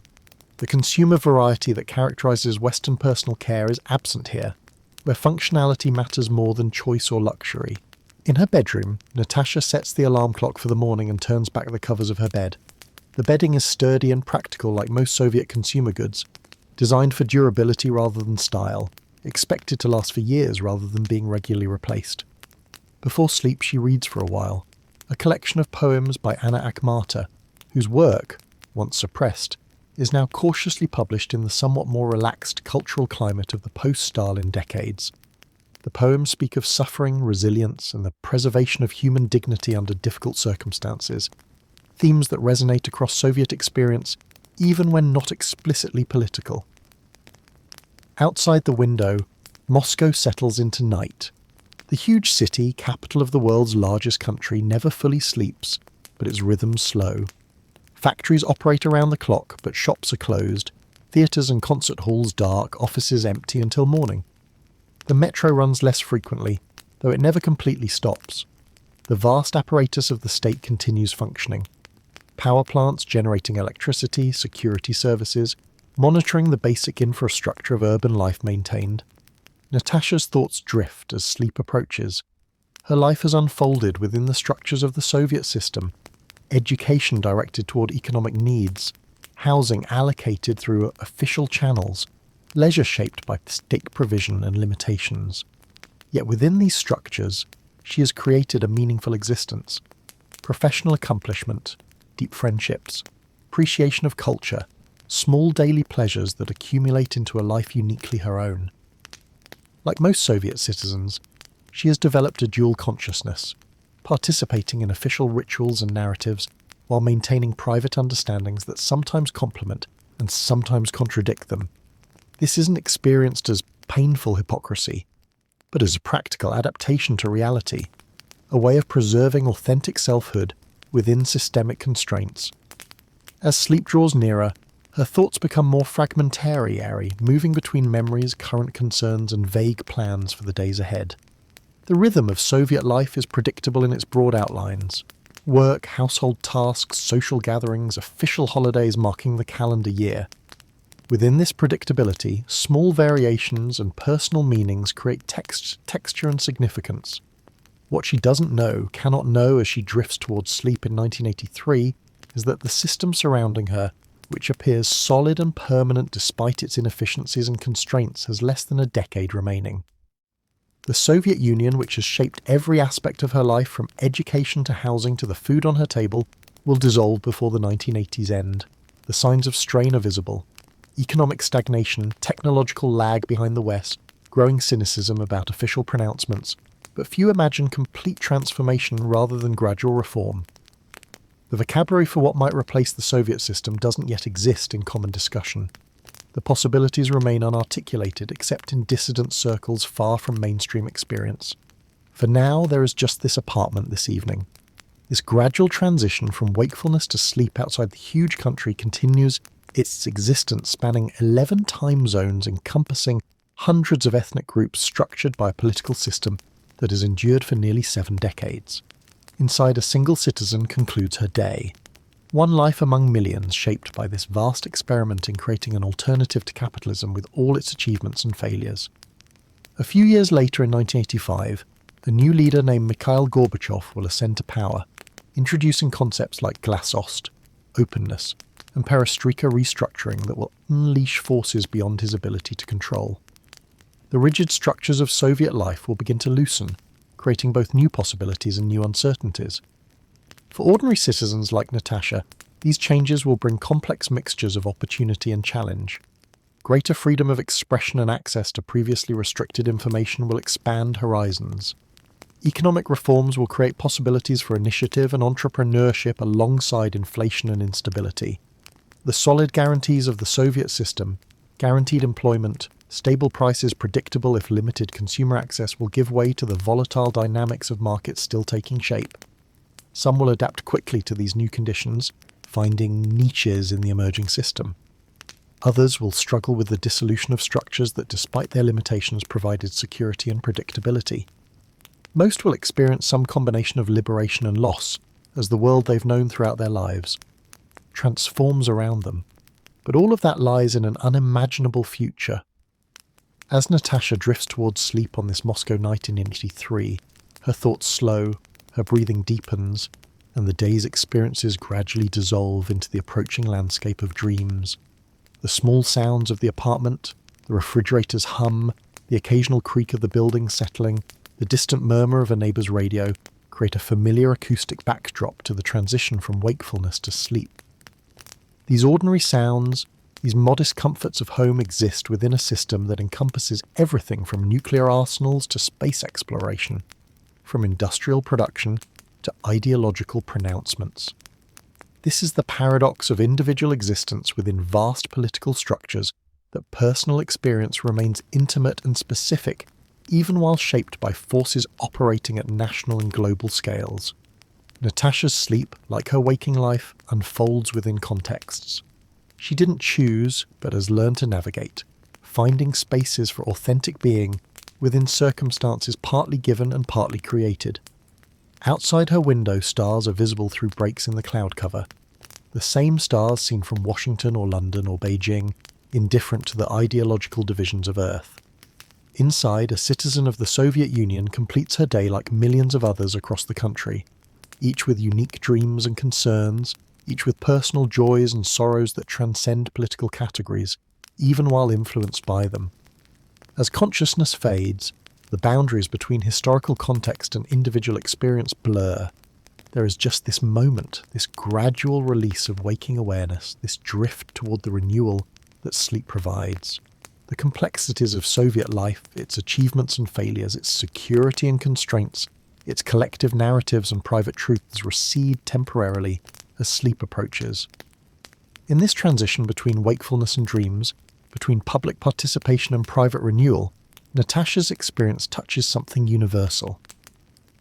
The consumer variety that characterises Western personal care is absent here, where functionality matters more than choice or luxury. In her bedroom, Natasha sets the alarm clock for the morning and turns back the covers of her bed. The bedding is sturdy and practical like most Soviet consumer goods, designed for durability rather than style, expected to last for years rather than being regularly replaced. Before sleep, she reads for a while, a collection of poems by Anna Akhmata, whose work, once suppressed, is now cautiously published in the somewhat more relaxed cultural climate of the post-Stalin decades. The poems speak of suffering, resilience, and the preservation of human dignity under difficult circumstances, themes that resonate across Soviet experience, even when not explicitly political. Outside the window, Moscow settles into night. The huge city, capital of the world's largest country, never fully sleeps, but its rhythm's slow. Factories operate around the clock, but shops are closed, theatres and concert halls dark, offices empty until morning. The metro runs less frequently, though it never completely stops. The vast apparatus of the state continues functioning. Power plants generating electricity, security services, monitoring the basic infrastructure of urban life maintained. Natasha's thoughts drift as sleep approaches. Her life has unfolded within the structures of the Soviet system, education directed toward economic needs, housing allocated through official channels, leisure shaped by state provision and limitations. Yet within these structures, she has created a meaningful existence. Professional accomplishment, deep friendships, appreciation of culture, small daily pleasures that accumulate into a life uniquely her own. Like most Soviet citizens, she has developed a dual consciousness, participating in official rituals and narratives while maintaining private understandings that sometimes complement and sometimes contradict them. This isn't experienced as painful hypocrisy, but as a practical adaptation to reality, a way of preserving authentic selfhood within systemic constraints. As sleep draws nearer, her thoughts become more fragmentary, moving between memories, current concerns, and vague plans for the days ahead. The rhythm of Soviet life is predictable in its broad outlines. Work, household tasks, social gatherings, official holidays marking the calendar year. Within this predictability, small variations and personal meanings create texture and significance. What she doesn't know, cannot know as she drifts towards sleep in 1983, is that the system surrounding her, which appears solid and permanent despite its inefficiencies and constraints, has less than a decade remaining. The Soviet Union, which has shaped every aspect of her life from education to housing to the food on her table, will dissolve before the 1980s end. The signs of strain are visible. Economic stagnation, technological lag behind the West, growing cynicism about official pronouncements, but few imagine complete transformation rather than gradual reform. The vocabulary for what might replace the Soviet system doesn't yet exist in common discussion. The possibilities remain unarticulated except in dissident circles far from mainstream experience. For now, there is just this apartment this evening. This gradual transition from wakefulness to sleep outside the huge country continues its existence spanning 11 time zones encompassing hundreds of ethnic groups structured by a political system that has endured for nearly 7 decades. Inside a single citizen concludes her day. One life among millions shaped by this vast experiment in creating an alternative to capitalism with all its achievements and failures. A few years later in 1985, a new leader named Mikhail Gorbachev will ascend to power, introducing concepts like glasost, openness, and perestroika restructuring that will unleash forces beyond his ability to control. The rigid structures of Soviet life will begin to loosen, creating both new possibilities and new uncertainties. For ordinary citizens like Natasha, these changes will bring complex mixtures of opportunity and challenge. Greater freedom of expression and access to previously restricted information will expand horizons. Economic reforms will create possibilities for initiative and entrepreneurship alongside inflation and instability. The solid guarantees of the Soviet system, guaranteed employment, stable prices, predictable if limited consumer access, will give way to the volatile dynamics of markets still taking shape. Some will adapt quickly to these new conditions, finding niches in the emerging system. Others will struggle with the dissolution of structures that, despite their limitations, provided security and predictability. Most will experience some combination of liberation and loss, as the world they've known throughout their lives transforms around them. But all of that lies in an unimaginable future. As Natasha drifts towards sleep on this Moscow night in 1983, her thoughts slow, her breathing deepens, and the day's experiences gradually dissolve into the approaching landscape of dreams. The small sounds of the apartment, the refrigerator's hum, the occasional creak of the building settling, the distant murmur of a neighbour's radio create a familiar acoustic backdrop to the transition from wakefulness to sleep. These ordinary sounds, these modest comforts of home exist within a system that encompasses everything from nuclear arsenals to space exploration, from industrial production to ideological pronouncements. This is the paradox of individual existence within vast political structures, that personal experience remains intimate and specific, even while shaped by forces operating at national and global scales. Natasha's sleep, like her waking life, unfolds within contexts. She didn't choose, but has learned to navigate, finding spaces for authentic being within circumstances partly given and partly created. Outside her window, stars are visible through breaks in the cloud cover. The same stars seen from Washington or London or Beijing, indifferent to the ideological divisions of Earth. Inside, a citizen of the Soviet Union completes her day like millions of others across the country, each with unique dreams and concerns, each with personal joys and sorrows that transcend political categories, even while influenced by them. As consciousness fades, the boundaries between historical context and individual experience blur. There is just this moment, this gradual release of waking awareness, this drift toward the renewal that sleep provides. The complexities of Soviet life, its achievements and failures, its security and constraints, its collective narratives and private truths recede temporarily as sleep approaches. In this transition between wakefulness and dreams, between public participation and private renewal, Natasha's experience touches something universal.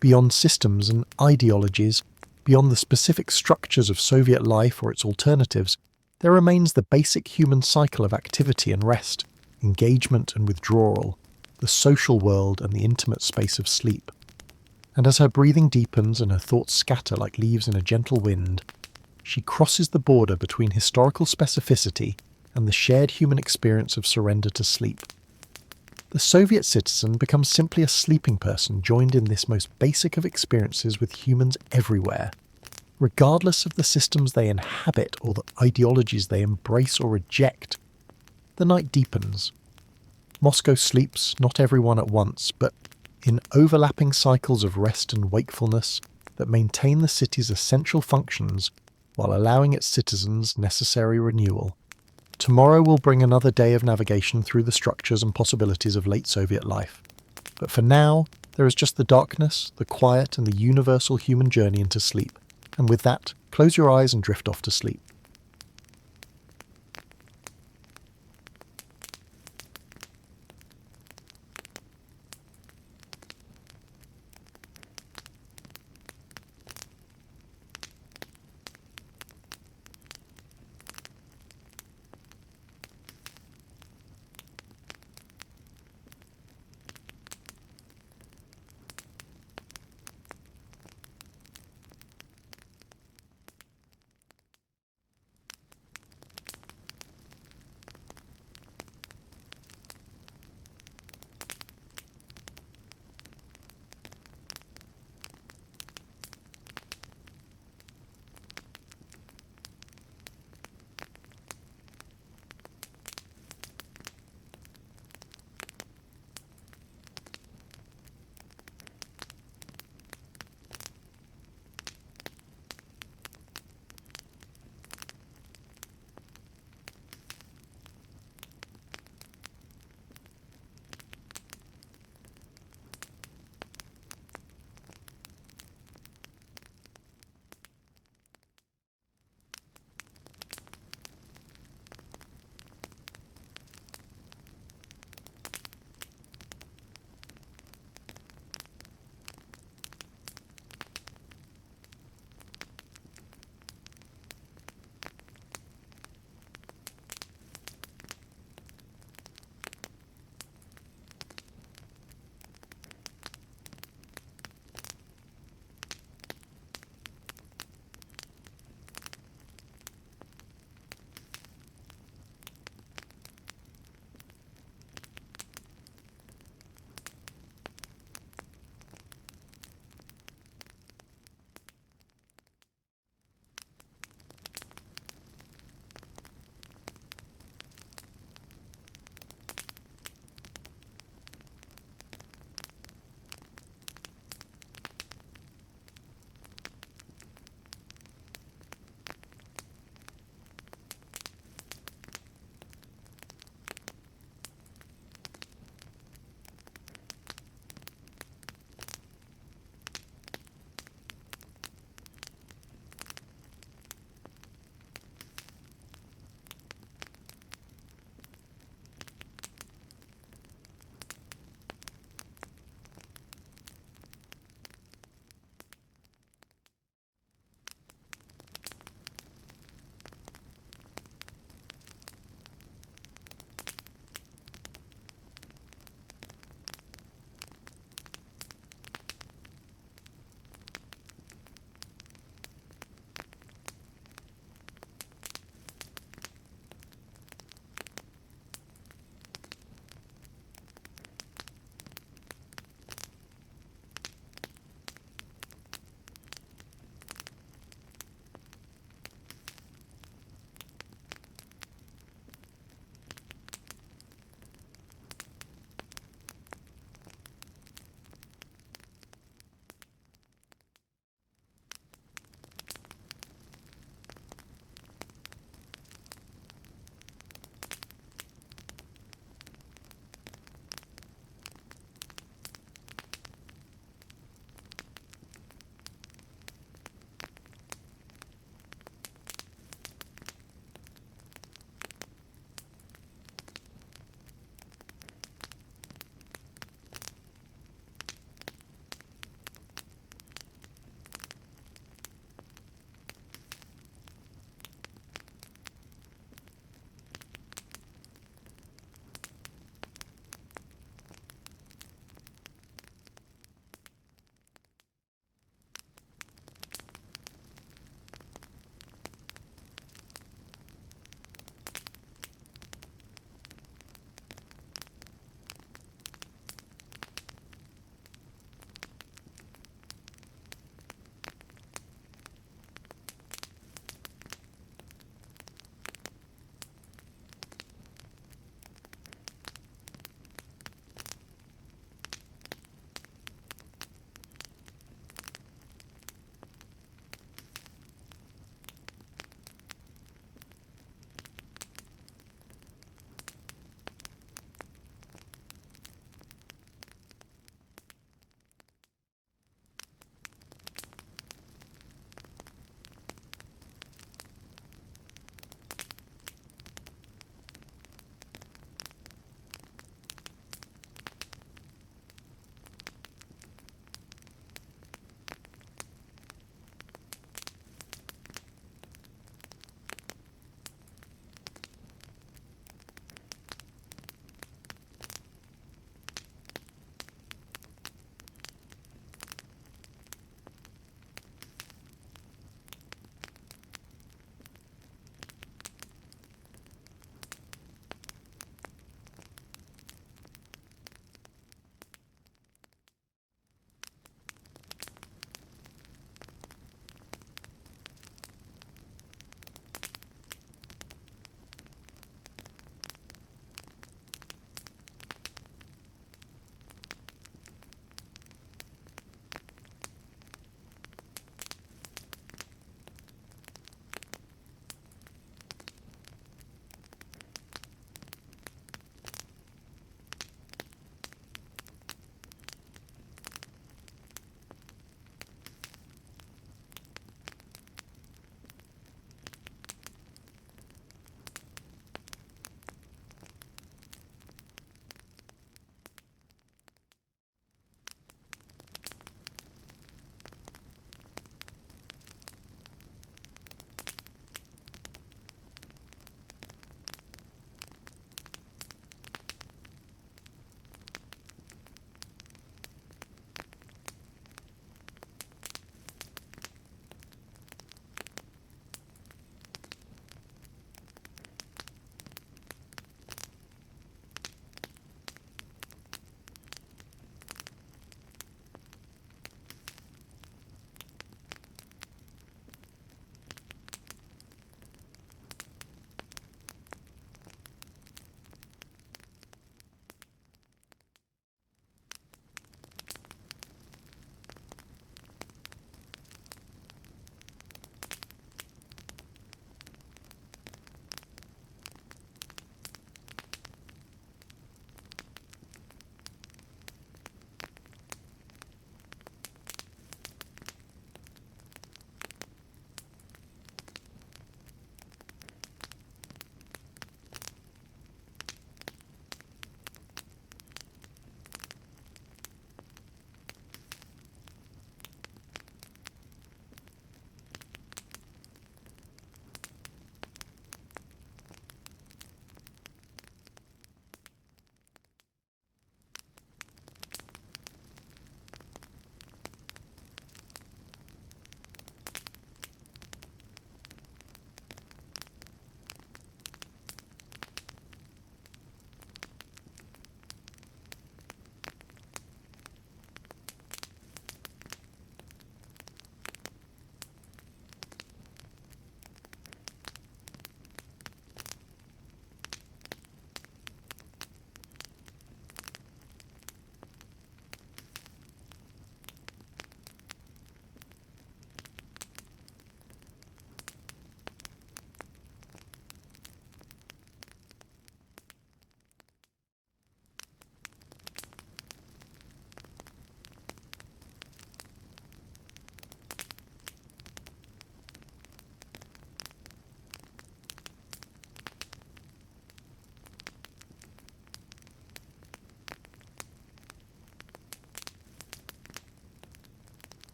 Beyond systems and ideologies, beyond the specific structures of Soviet life or its alternatives, there remains the basic human cycle of activity and rest, engagement and withdrawal, the social world and the intimate space of sleep. And as her breathing deepens and her thoughts scatter like leaves in a gentle wind, she crosses the border between historical specificity and the shared human experience of surrender to sleep. The Soviet citizen becomes simply a sleeping person joined in this most basic of experiences with humans everywhere, regardless of the systems they inhabit or the ideologies they embrace or reject. The night deepens. Moscow sleeps, not everyone at once, but in overlapping cycles of rest and wakefulness that maintain the city's essential functions while allowing its citizens necessary renewal. Tomorrow will bring another day of navigation through the structures and possibilities of late Soviet life. But for now, there is just the darkness, the quiet, and the universal human journey into sleep. And with that, close your eyes and drift off to sleep.